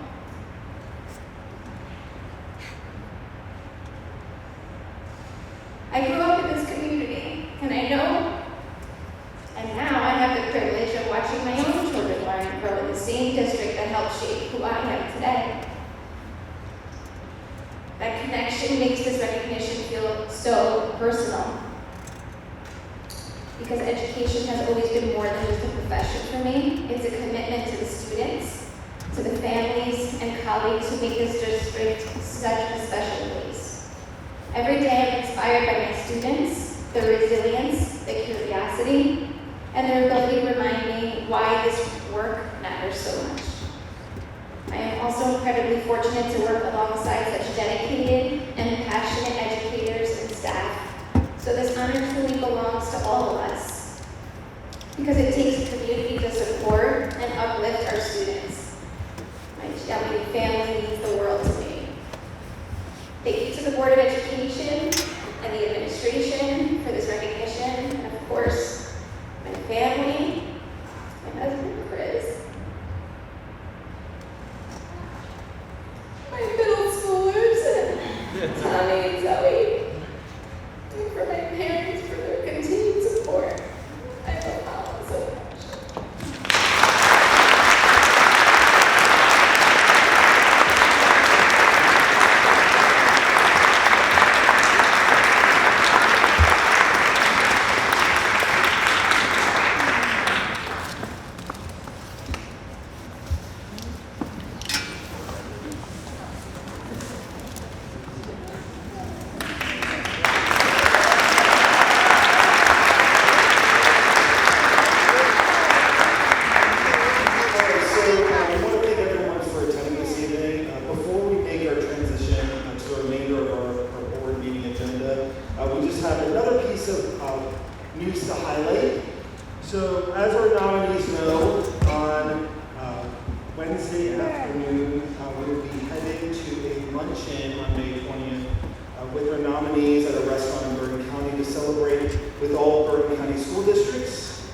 Speaker 12: I grew up in this community, and I know, and now I have the privilege of watching my own children learn and grow in the same district that helped shape who I am today. That connection makes this recognition feel so personal. Because education has always been more than just a profession for me. It's a commitment to the students, to the families and colleagues who make this district such a special place. Every day I'm inspired by my students, their resilience, their curiosity, and their ability to remind me why this work matters so much. I am also incredibly fortunate to work alongside such dedicated and passionate educators and staff. So this honor truly belongs to all of us, because it takes a community to support and uplift our students. My GW family means the world to me. Thank you to the Board of Education and the administration for this recognition, and of course, my family, my husband Chris, my middle schoolers, Tommy and Zoe, and for my parents for their continued support. I love Mahwah so much.
Speaker 6: news to highlight. So as our nominees know, on Wednesday afternoon, we will be heading to a luncheon on May 20th with our nominees at a restaurant in Bergen County to celebrate with all Bergen County school districts.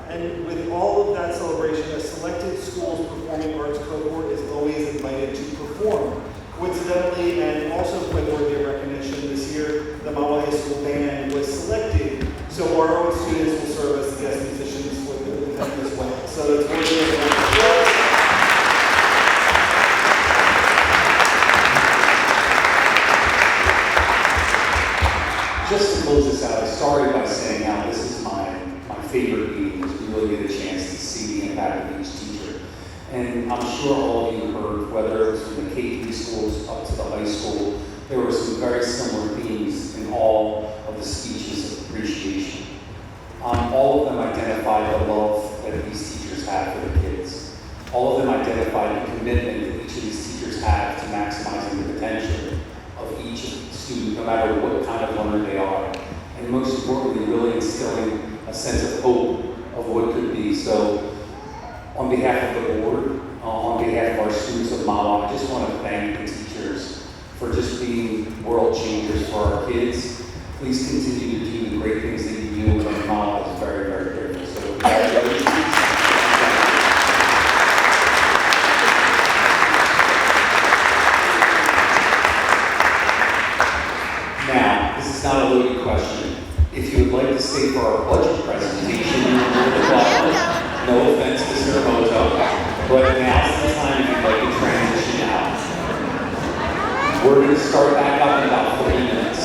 Speaker 6: And with all of that celebration, a selected schools performing arts cohort is always invited to perform. Coincidentally, and also quite worthy of recognition, this year the Mahwah High School Band was selected, so our own students will serve as the guest musicians for the event as well. So it's worthy of recognition.
Speaker 5: Just to close this out, I started by saying how this is my favorite meeting, because we really get a chance to see the impact of each teacher. And I'm sure all of you heard, whether it was from the K-3 schools up to the high school, there were some very similar themes in all of the speeches of appreciation. All of them identified the love that these teachers have for the kids. All of them identified the commitment that each of these teachers have to maximizing the potential of each student, no matter what kind of learner they are. And most importantly, really instilling a sense of hope of what could be. So, on behalf of the board, on behalf of our students of Mahwah, I just want to thank the teachers for just being world changers for our kids. Please continue to do the great things that you do, and Mahwah is very, very grateful. So, congratulations. Now, this is not a loaded question. If you would like to stay for our budget presentation, you're more than welcome. No offense, Mr. Moto, but now's the time if you'd like to transition out. We're going to start back up in about 3 minutes.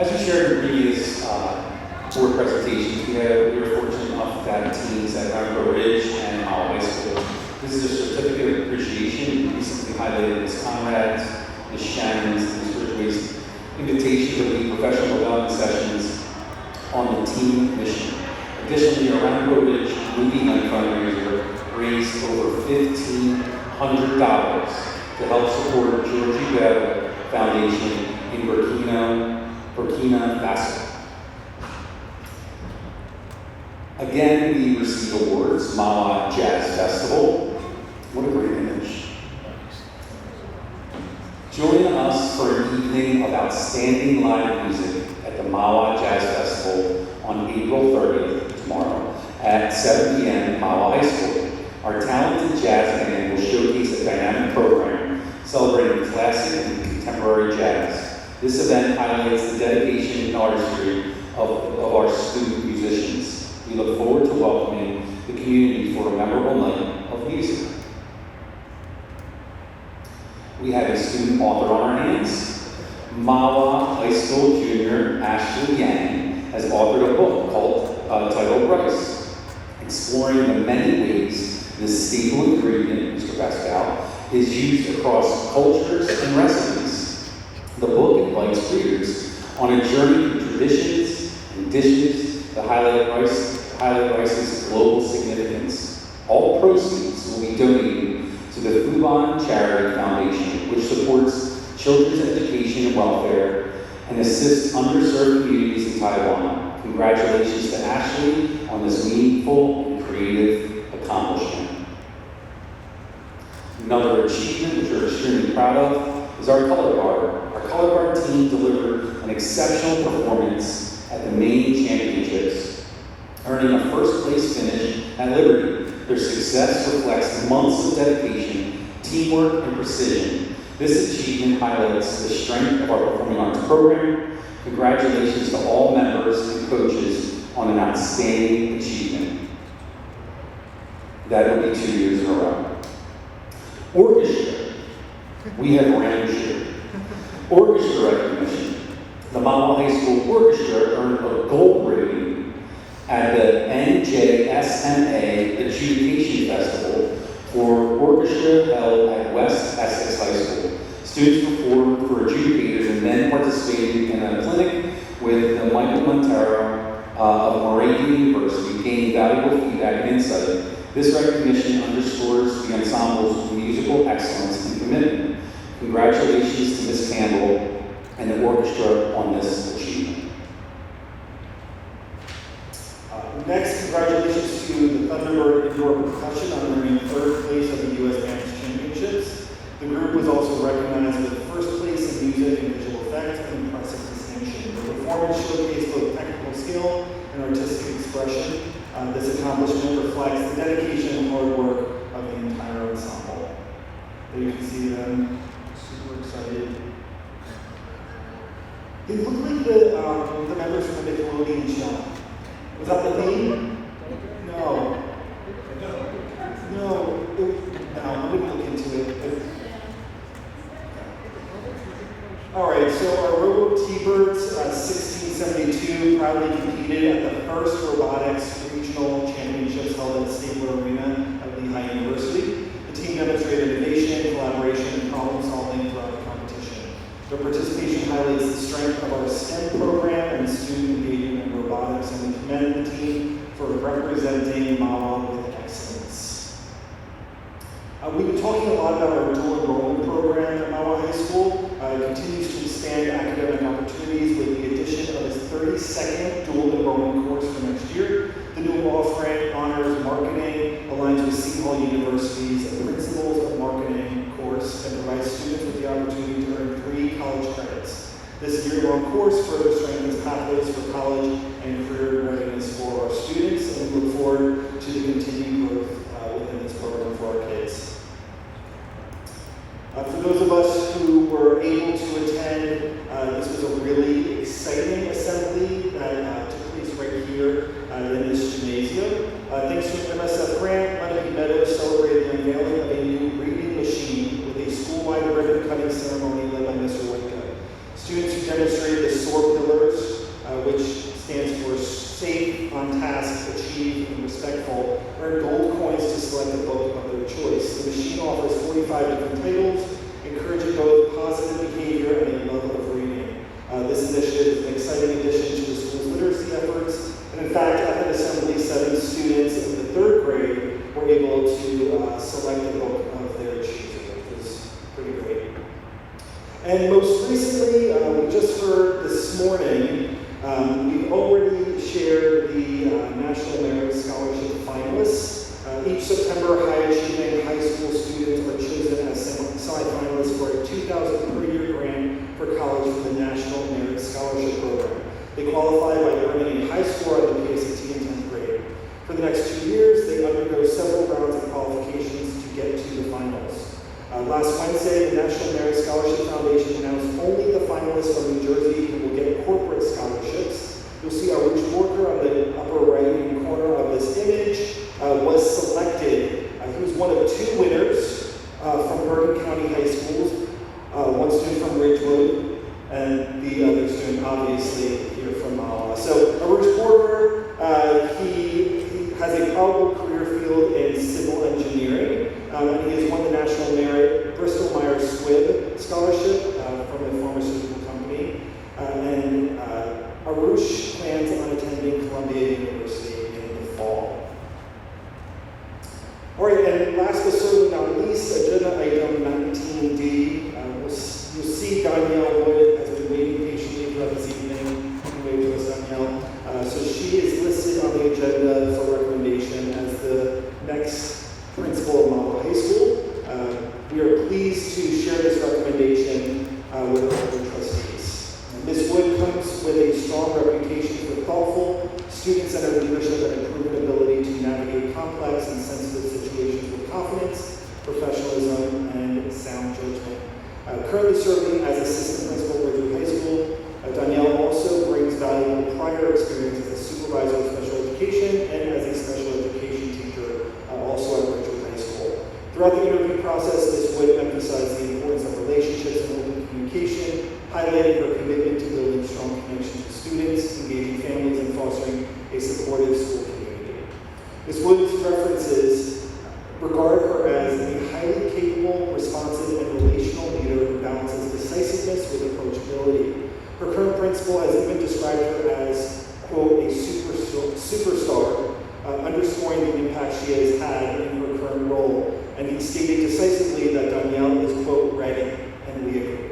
Speaker 5: As we shared in previous board presentations, we were fortunate enough to have teams at Rainbow Ridge and Mahwah High School. This is a certificate of appreciation. We recently highlighted Ms. Conrad's, Ms. Shannon's, and Ms. Ridgway's invitation to lead professional development sessions on the team mission. Additionally, our Rainbow Ridge Movie Night fundraiser raised over $1,500 to help support Georgie Bell Foundation in Burkina Faso. Again, we received awards, Mahwah Jazz Festival. What a great image. Join us for an evening of outstanding live music at the Mahwah Jazz Festival on April 30th, tomorrow, at 7 p.m. at Mahwah High School. Our talented jazz band will showcase a dynamic program celebrating classic and contemporary jazz. This event highlights the dedication and artistry of our student musicians. We look forward to welcoming the community for a memorable night of music. We have a student author on our hands. Mahwah High School junior Ashley Yang has authored a book titled Rice, exploring the many ways this staple ingredient, Mr. Pascal, is used across cultures and recipes. The book invites readers on a journey through traditions and dishes that highlight rice's global significance. All proceeds will be donated to the Fuban Charity Foundation, which supports children's education and welfare and assists underserved communities in Taiwan. Congratulations to Ashley on this meaningful and creative accomplishment. Another achievement which we're extremely proud of is our color guard. Our color guard team delivered an exceptional performance at the Maine Championships, earning a first place finish at Liberty. Their success reflects months of dedication, teamwork, and precision. This achievement highlights the strength of our performing arts program. Congratulations to all members and coaches on an outstanding achievement. That will be 2 years in a row. Orchestra. We have ranked here. Orchestra recognition. The Mahwah High School Orchestra earned a gold rating at the NJSMA Adjudication Festival for orchestra held at West Essex High School. Students performed for adjudicators and then participated in a clinic with the Michael Montero of Moravian University, gaining valuable feedback and insight. This recognition underscores the ensemble's musical excellence and commitment. Congratulations to Ms. Campbell and the orchestra on this achievement.
Speaker 6: Next, congratulations to the Thunderbird Indoor Percussion on earning third place at the U.S. Bands Championships. The group was also recognized with first place in music and visual effects and impressive distinction. The performance showcased both technical skill and artistic expression. This accomplishment reflects the dedication and hard work of the entire ensemble. There you can see them, super excited. They look like the members from the Nickelodeon show. Was that the theme? No. I'm going to look into it. All right, so our Robo T-Birds 1672 proudly competed at the first robotics regional championships held at Stapler Arena at Lehigh University. The team demonstrated innovation, collaboration, and problem solving throughout the competition. Their participation highlights the strength of our STEM program and student engagement in robotics, and we commend the team for representing Mahwah with excellence. We've been talking a lot about our dual enrollment program at Mahwah High School. It continues to expand academic opportunities with the addition of its 32nd dual enrollment course for next year. The new offering honors marketing, aligns with Seton Hall University's Principles of Marketing course, and provides students with the opportunity to earn 3 college credits. This year-long course further strengthens pathways for college and career readiness for our students, and we look forward to the continued growth within this program for our kids. For those of us who were able to attend, this was a really exciting assembly that took place right here in this gymnasium. Thanks to an MSF grant, Lenape Meadows celebrated the unveiling of a new reading machine with a school-wide ribbon cutting ceremony led by Mr. Whitco. Students who demonstrated the SOAR pillars And most recently, we just heard this morning, we've already shared the National Merit Scholarship finalists. Each September, high-achieving high school students are chosen as semi-finalists for a $2,000 per year grant for college from the National Merit Scholarship Program. They qualify by earning a high score on the PSAT in 10th grade. For the next 2 years, they undergo several rounds of qualifications to get to the finals. Last Wednesday, the National Merit Scholarship Foundation announced only the finalists from New Jersey who will get corporate scholarships. You'll see Arush Borker on the upper right-hand corner of this image was selected. He was one of 2 winners from Bergen County High Schools, one student from Ridgewood, and the other student obviously here from Mahwah. So Arush Borker, he has a probable career field in civil engineering, and he has won the National Merit Bristol Myers Squibb Scholarship from the pharmaceutical company. And Arush plans on attending Columbia University in the fall. All right, and last but certainly not least, agenda item 19D. You'll see Danielle Wood has been waiting patiently throughout this evening. You can wave to us, Danielle. So she is listed on the agenda for recommendation as the next principal of Mahwah High School. We are pleased to share this recommendation with our board trustees. Ms. Wood comes with a strong reputation for thoughtful, student-centered leadership and a proven ability to navigate complex and sensitive situations with confidence, professionalism, and sound judgment. Currently serving as assistant principal at Ridgewood High School, Danielle also brings valuable prior experience as a supervisor of special education and as a special education teacher, also at Ridgewood High School. Throughout the interview process, Ms. Wood emphasized the importance of relationships and open communication, highlighting her commitment to building strong connections with students, engaging families, and fostering a supportive school community. Ms. Wood's references regard her as a highly capable, responsive, and relational leader who balances decisiveness with approachability. Her current principal has even described her as, quote, a superstar, underscoring the impact she has had in her current role. And he stated decisively that Danielle is, quote, ready, and we agree.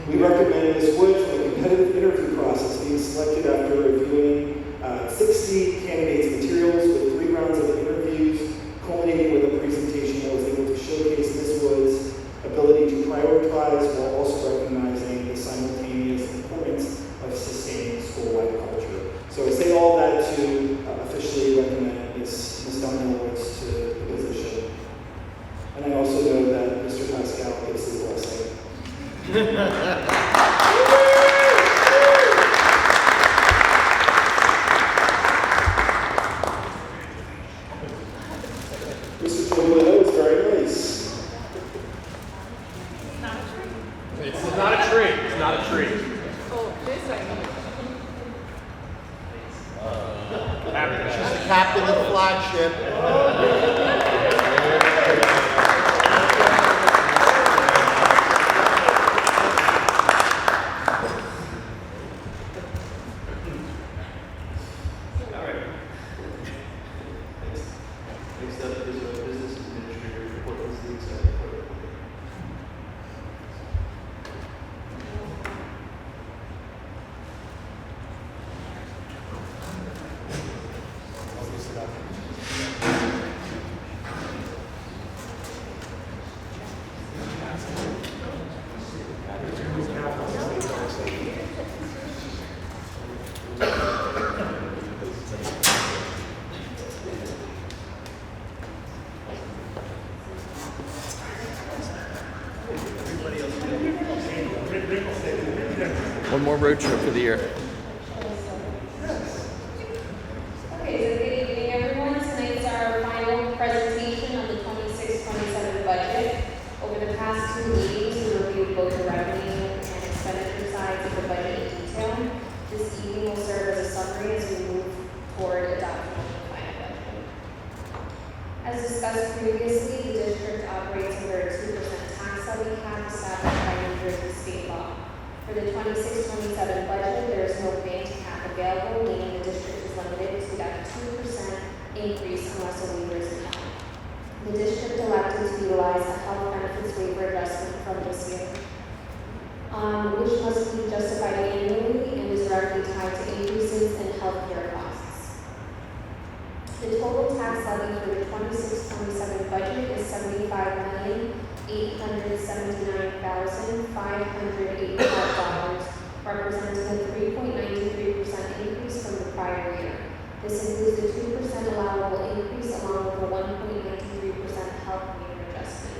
Speaker 6: We recommend Ms. Wood for the competitive interview process being selected after reviewing 60 candidates' materials with 3 rounds of interviews, culminating with a presentation that was able to showcase Ms. Wood's ability to prioritize while also recognizing the simultaneous importance of sustaining school-wide culture. So I say all that to officially recommend Ms. Danielle Woods to the position. And I also know that Mr. Pascal gives his blessing. Mr. Tobin, that was very nice.
Speaker 3: It's not a tree. It's not a tree.
Speaker 7: Oh, this I know.
Speaker 3: She's
Speaker 13: the captain of the flagship.
Speaker 1: All right. Next up is our business administrator report. What's the exciting report?
Speaker 13: One more road trip for the year.
Speaker 2: Okay, so good evening, everyone. Tonight's our final presentation on the 26-27 budget. Over the past 2 meetings, we reviewed both the revenue and expenditure sides of the budget in detail. This evening will serve as a summary as we move toward adoption of the final budget. As discussed previously, the district operates under a 2% tax levy cap established by New Jersey state law. For the 26-27 budget, there is no bank cap available, meaning the district is limited to that 2% increase unless a waiver is allowed. The district elected to utilize a health benefits waiver adjustment from this year. which must be justified annually and is directly tied to increases in healthcare costs. The total tax levy for the 26-27 budget is $75,879,585, representing a 3.93% increase from the prior year. This includes a 2% allowable increase along with a 1.93% health meter adjustment.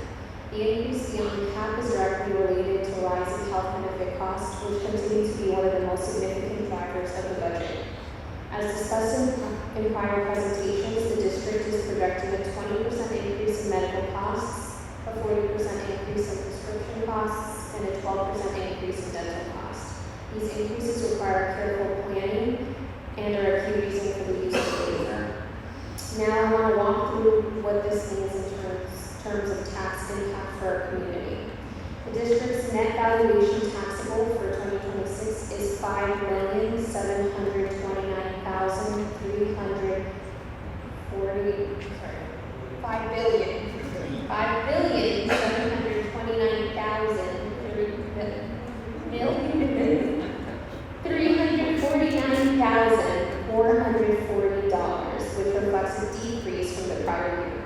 Speaker 2: The increase beyond the cap is directly related to rising health benefit costs, which continue to be one of the most significant drivers of the budget. As discussed in prior presentations, the district is projecting a 20% increase in medical costs, a 40% increase in prescription costs, and a 12% increase in dental costs. These increases require careful planning and are a key reason for the use of labor. Now I want to walk through what this means in terms of tax impact for our community. The district's net valuation taxable for 2026 is $5,729,440, which reflects a decrease from the prior year.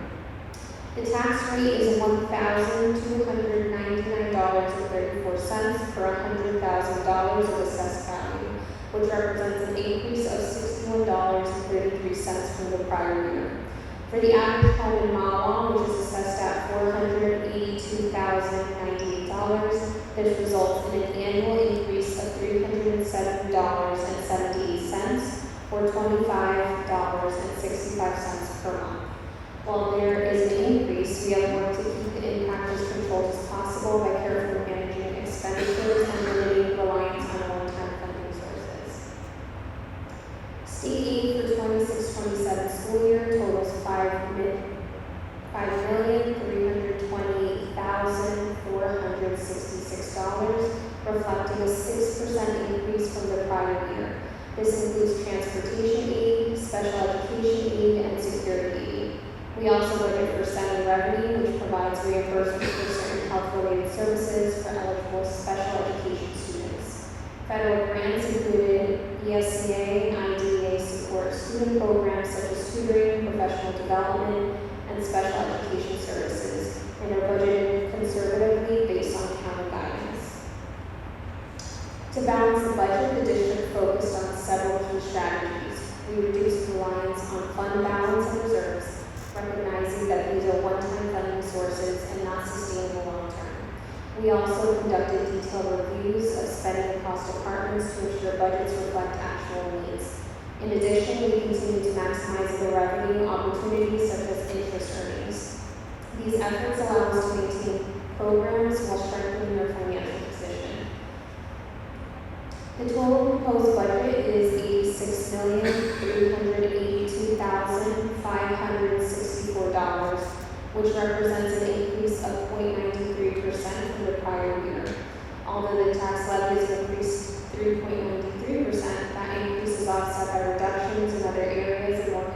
Speaker 2: The tax rate is $1,299.34 per $100,000 of assessed value, which represents an increase of $61.33 from the prior year. For the average home in Mahwah, which is assessed at $482,098, this results in an annual increase of $307.78, or $25.65 per month. While there is an increase, we have worked to keep the impact as controlled as possible by carefully managing expenditures and limiting reliance on one-time funding sources. State aid for 26-27 school year totals $5,328,466, reflecting a 6% increase from the prior year. This includes transportation aid, special education aid, and security aid. We also budget for SEND revenue, which provides reimbursement for certain health-related services for eligible special education students. Federal grants included ESCA and IDEA support student programs such as tutoring, professional development, and special education services, and are budgeted conservatively based on county guidance. To balance the budget, the district focused on several key strategies. We reduced reliance on fund balance and reserves, recognizing that these are one-time funding sources and not sustainable long-term. We also conducted detailed reviews of spending across departments to ensure budgets reflect actual needs. In addition, we continue to maximize the revenue opportunities such as interest earnings. These efforts allow us to maintain programs while strengthening their financial position. The total proposed budget is $86,382,564, which represents an increase of 0.93% from the prior year. Although the tax levy has increased 3.93%, that increase is offset by reductions in other areas and more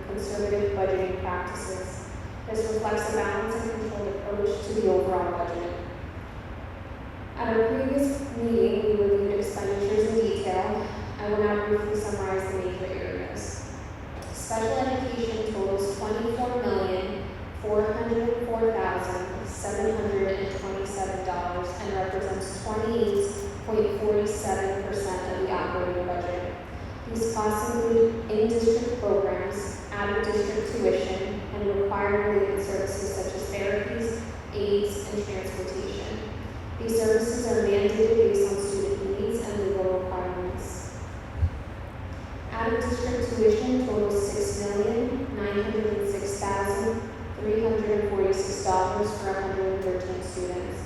Speaker 2: conservative budgeting practices. This reflects a balanced and controlled approach to the overall budget. At our previous meeting, we reviewed expenditures in detail. I will now briefly summarize the major areas. Special education totals $24,404,727 and represents 28.47% of the operating budget. These costs include in-district programs, out-of-district tuition, and required related services such as therapies, aids, and transportation. These services are mandated based on student needs and legal requirements. Out-of-district tuition totals $6,906,346 for 113 students.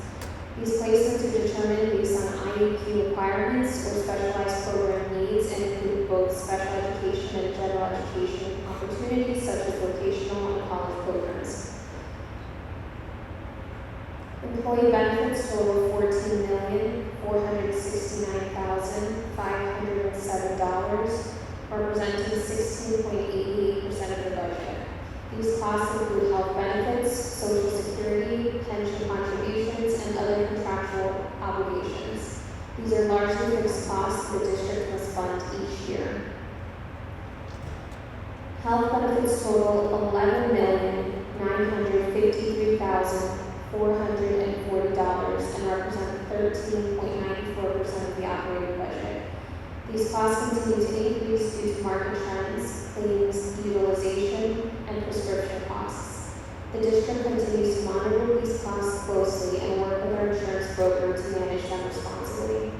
Speaker 2: These placements are determined based on IEP requirements or specialized program needs and include both special education and general education opportunities such as vocational and college programs. Employee benefits total $14,469,507, representing 16.88% of the budget. These costs include health benefits, social security, pension contributions, and other contractual obligations. These are largely fixed costs the district must fund each year. Health benefits total $11,953,440 and represent 13.94% of the operating budget. These costs continue to increase due to market trends, claims, utilization, and prescription costs. The district continues to monitor these costs closely and work with our insurance broker to manage them responsibly.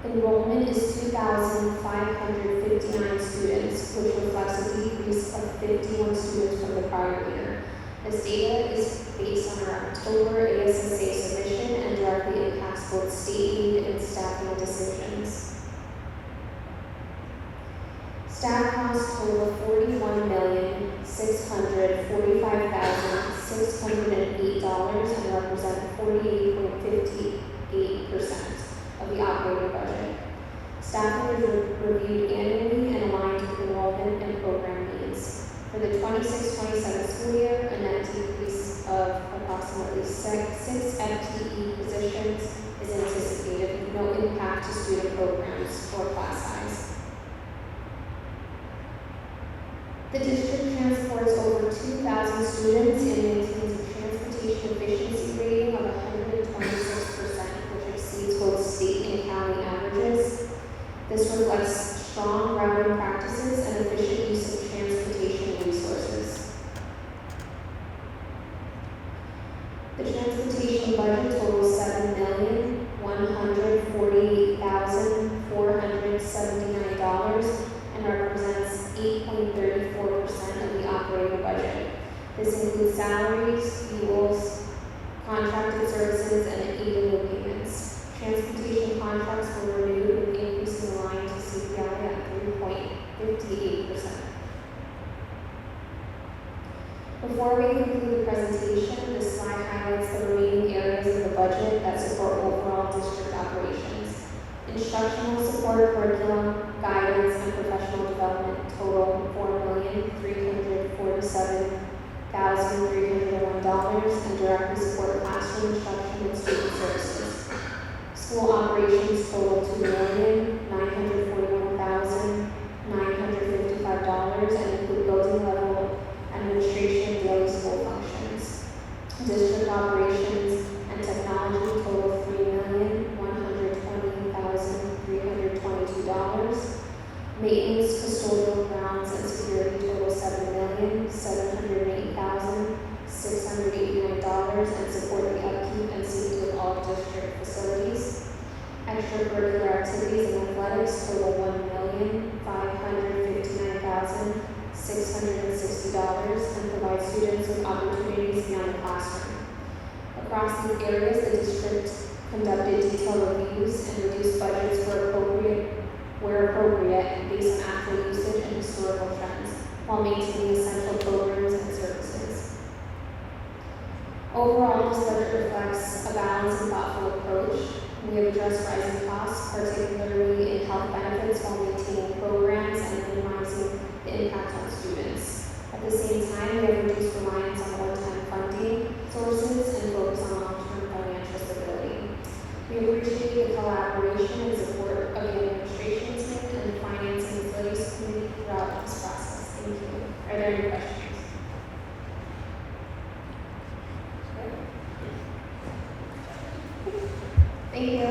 Speaker 2: Enrollment is 2,559 students, which reflects a decrease of 51 students from the prior year. This data is based on our October ASSA submission and directly impacts both state aid and staffing decisions. Staff costs total $41,645,608 and represent 48.58% of the operating budget. Staffing is reviewed annually and aligned with enrollment and program needs. For the 26-27 school year, a net decrease of approximately 6 FTE positions is anticipated with no impact to student programs or class size. The district transports over 2,000 students and maintains a transportation efficiency rating of 126%, which exceeds both state and county averages. This reflects strong routing practices and efficient use of transportation resources. The transportation budget totals $7,148,479 and represents 8.34% of the operating budget. This includes salaries, fuels, contracted services, and aid and payments. Transportation contracts were renewed with increases aligned to CPI at 3.58%. Before we conclude the presentation, this slide highlights the remaining areas of the budget that support overall district operations. Instructional support, curriculum, guidance, and professional development total $4,347,301 and directly support classroom instruction and student services. School operations total $2,941,955 and include building level administration and daily school functions. District operations and technology total $3,120,322. Maintenance, custodial grounds, and security total $7,708,689 and support the upkeep and safety of all district facilities. Extracurricular activities and athletics total $1,559,660 and provide students with opportunities beyond the classroom. Across these areas, the district conducted detailed reviews and reduced budgets where appropriate based on actual usage and historical trends, while maintaining essential programs and services. Overall, this budget reflects a balanced and thoughtful approach. We have addressed rising costs, particularly in health benefits, while maintaining programs and minimizing the impact on students. At the same time, we have reduced reliance on one-time funding sources and focus on long-term financial stability. We appreciate the collaboration and support of the administration team and the finance and facilities committee throughout this process. Thank you. Are there any questions? Thank you.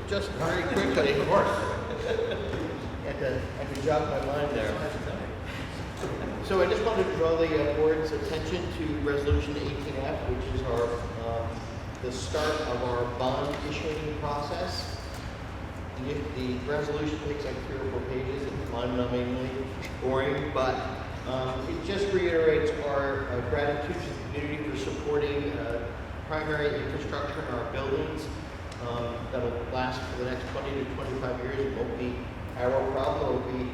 Speaker 13: Just very quickly, of course. I had to jog my mind there. So I just wanted to draw the board's attention to Resolution 18F, which is our the start of our bond issuing process. The resolution takes like 3 or 4 pages. It's mind-numbingly boring, but It just reiterates our gratitude to the community for supporting primary infrastructure in our buildings that'll last for the next 20 to 25 years. It won't be our problem, it will be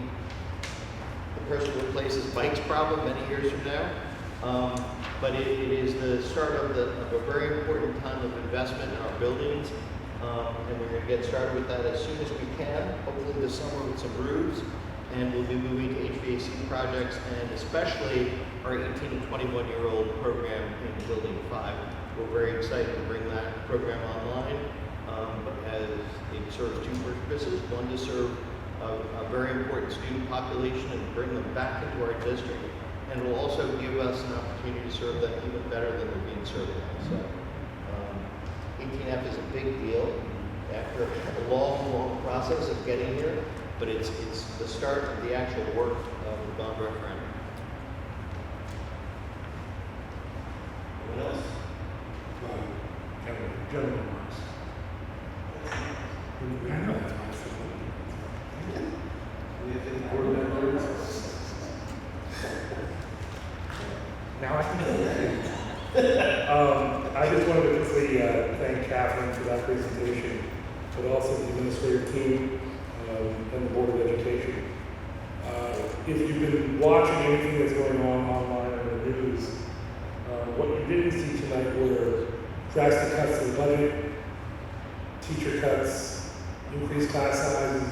Speaker 13: the person who replaces Mike's problem many years from now. But it is the start of a very important time of investment in our buildings. And we're going to get started with that as soon as we can, hopefully this summer with some roofs. And we'll be moving to HVAC projects and especially our 18 to 21-year-old program in Building 5. We're very excited to bring that program online as it serves two purposes. One, to serve a very important student population and bring them back into our district. And will also give us an opportunity to serve them even better than they're being served now. So 18F is a big deal after a long process of getting here. But it's the start of the actual work of the bond referendum.
Speaker 1: Anyone else?
Speaker 14: General remarks. I know that's my fault.
Speaker 1: We have any board members?
Speaker 14: Now I can do it. I just wanted to quickly thank Catherine for that presentation, but also the administrative team and the Board of Education. If you've been watching anything that's going on online in the news, what you didn't see tonight were drastic cuts to the budget, teacher cuts, increased class sizes,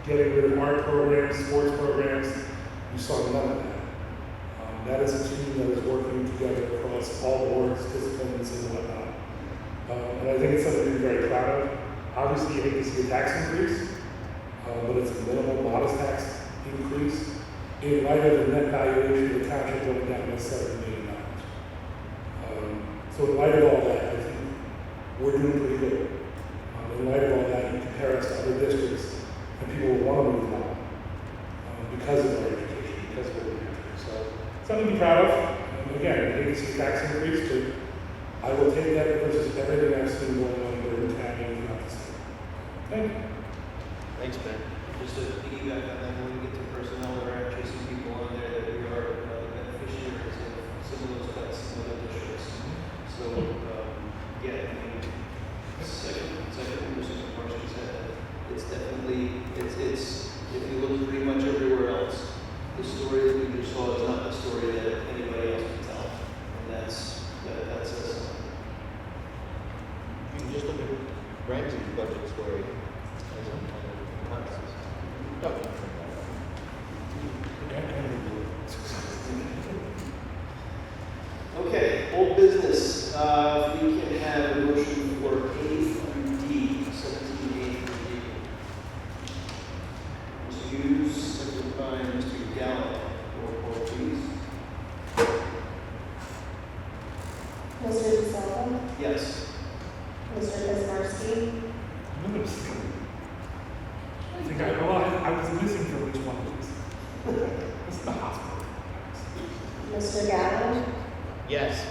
Speaker 14: getting rid of art programs, sports programs. You saw none of that. That is a team that is working together across all boards, disciplines, and whatnot. And I think it's something to be very proud of. Obviously, you hate to see a tax increase, but it's a minimal, modest tax increase in light of the net valuation of the township going down by $7 million. So in light of all that, I think we're doing pretty good. In light of all that, you compare us to other districts, and people will want to move on because of our education, because of what we have here. So something to be proud of. Again, I hate to see a tax increase, but I will take that versus everything I've seen going on in Bergen County and throughout the state. Thank you.
Speaker 13: Thanks, Ben.
Speaker 1: Just to piggyback on that, when we get to personnel, there are actually some people on there that we are beneficiaries of some of those cuts in other districts. So, yeah, I mean, second, Mr. Marshall said, it's definitely, it's, if you look pretty much everywhere else, the story that we just saw is not the story that anybody else can tell. And that says something.
Speaker 13: You can just look at Ramsey's budget story as a consensus.
Speaker 1: Okay, old business. We can have a motion for A through D, 17A through D. Mr. Hughes, seconded by Mr. Gallo. Roll call, please.
Speaker 4: Mr. DeSalvo?
Speaker 1: Yes.
Speaker 4: Mr. Kaczmarski?
Speaker 14: I think I was missing for which one of these. This is the hospital.
Speaker 4: Mr. Gallo?
Speaker 13: Yes.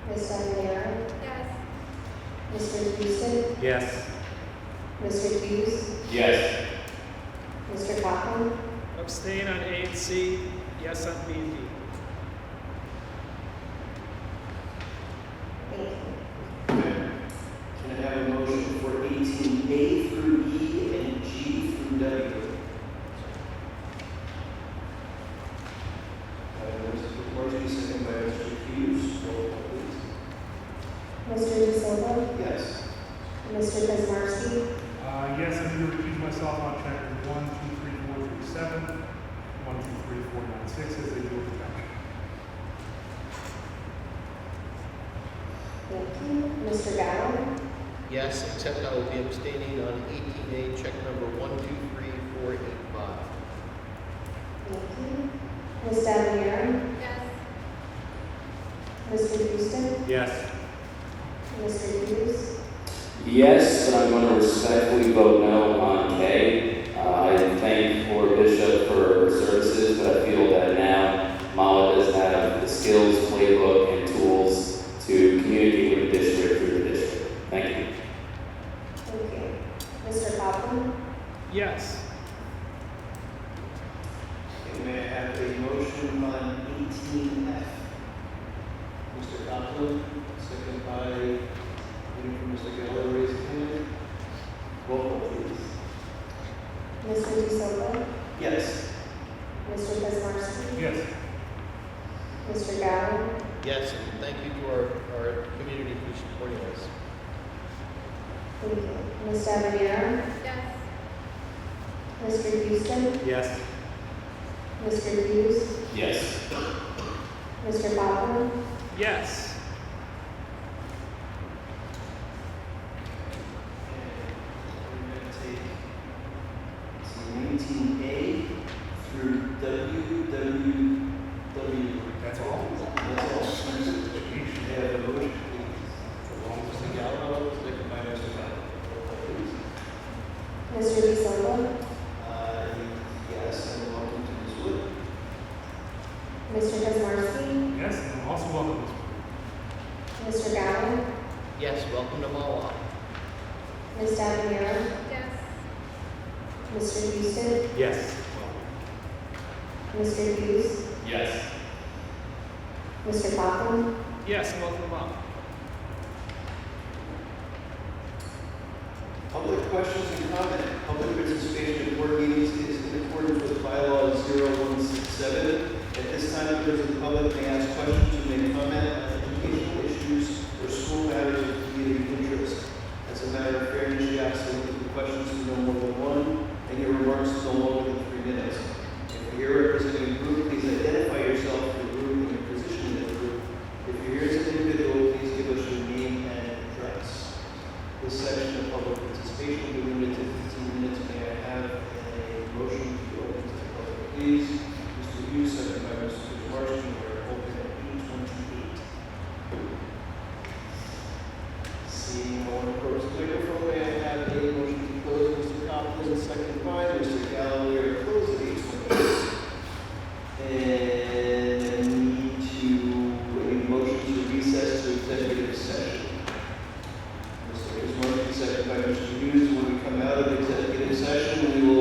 Speaker 4: Ms. Daniela?
Speaker 12: Yes.
Speaker 4: Mr. Houston?
Speaker 14: Yes.
Speaker 4: Mr. Hughes?
Speaker 5: Yes.
Speaker 4: Mr. Cochran?
Speaker 15: Abstain on A and C, yes on B and D.
Speaker 4: Thank you.
Speaker 1: Okay. Can I have a motion for 18A through E and G through W? Mr. Marshall, second by Mr. Hughes. Roll call, please.
Speaker 4: Mr. DeSalvo?
Speaker 1: Yes.
Speaker 4: Mr. Kaczmarski?
Speaker 14: Yes, I need to recuse myself on chapter 1, 2, 3, 4 through 7, 1, 2, 3, 4, 9, 6 as they deal with the township.
Speaker 4: Thank you. Mr. Gallo?
Speaker 13: Yes, except I will be abstaining on 18A, check number 1, 2, 3, 4, 8, 5.
Speaker 4: Thank you. Ms. Daniela?
Speaker 12: Yes.
Speaker 4: Mr. Houston?
Speaker 14: Yes.
Speaker 4: Mr. Hughes?
Speaker 5: Yes, but I'm going to respectfully vote no on K. I thank Lord Bishop for her services, but I feel that now Mahwah does have the skills, playbook, and tools to communicate with the district through the district. Thank you.
Speaker 4: Thank you. Mr. Cochran?
Speaker 15: Yes.
Speaker 1: Okay, may Copeland, second by, waiting for Mr. Geller, raise his hand. Roll call, please.
Speaker 4: Mr. De Silva,
Speaker 1: Yes.
Speaker 4: Mr. Kaczmarski,
Speaker 14: Yes.
Speaker 4: Mr. Gallo,
Speaker 13: Yes, and thank you to our community for supporting us.
Speaker 4: thank you. Ms. Avenir,
Speaker 12: Yes.
Speaker 4: Mr. Houston,
Speaker 14: Yes.
Speaker 4: Mr. Hughes,
Speaker 5: Yes.
Speaker 4: Mr. Kaufman,
Speaker 15: Yes.
Speaker 1: And we're going to take, let's see, 19A through WWW.
Speaker 14: That's all?
Speaker 1: That's all. May I have a motion, please? Mr. Gallo, second by Mr. Gallo. Roll call, please.
Speaker 4: Mr. De Silva,
Speaker 1: Yes, and welcome to Ms. Wood.
Speaker 4: Mr. Kaczmarski,
Speaker 14: Yes, and I'm also welcome this
Speaker 4: Mr. Gallo,
Speaker 13: Yes, welcome to Mahwah.
Speaker 4: Ms. Avenir,
Speaker 12: Yes.
Speaker 4: Mr. Houston,
Speaker 14: Yes.
Speaker 4: Mr. Hughes,
Speaker 5: Yes.
Speaker 4: Mr. Kaufman,
Speaker 15: Yes, and welcome them all.
Speaker 1: Public questions and comment. Public participation in board meetings is in accordance with bylaw 0167. At this time, members of the public may ask questions or make comment on educational issues or school matters of community interest. As a matter of fairness, you ask that the questions to no more than one, and your remarks to no longer than 3 minutes. If you're representing a group, please identify yourself, your group, and your position in the group. If you're here as an individual, please give us your name and address. This section of public participation will be limited to 15 minutes. May I have a motion to open to the public, please? Mr. Hughes, second by Mr. Marshall, we're open at 8:28. Seeing no one approach the microphone, may I have a motion to close? Mr. Copeland, second by Mr. Gallagher, close at 8:28. And need to, a motion to recess to executive session. Mr. Marshall, second by Mr. Hughes. When we come out of executive session, we will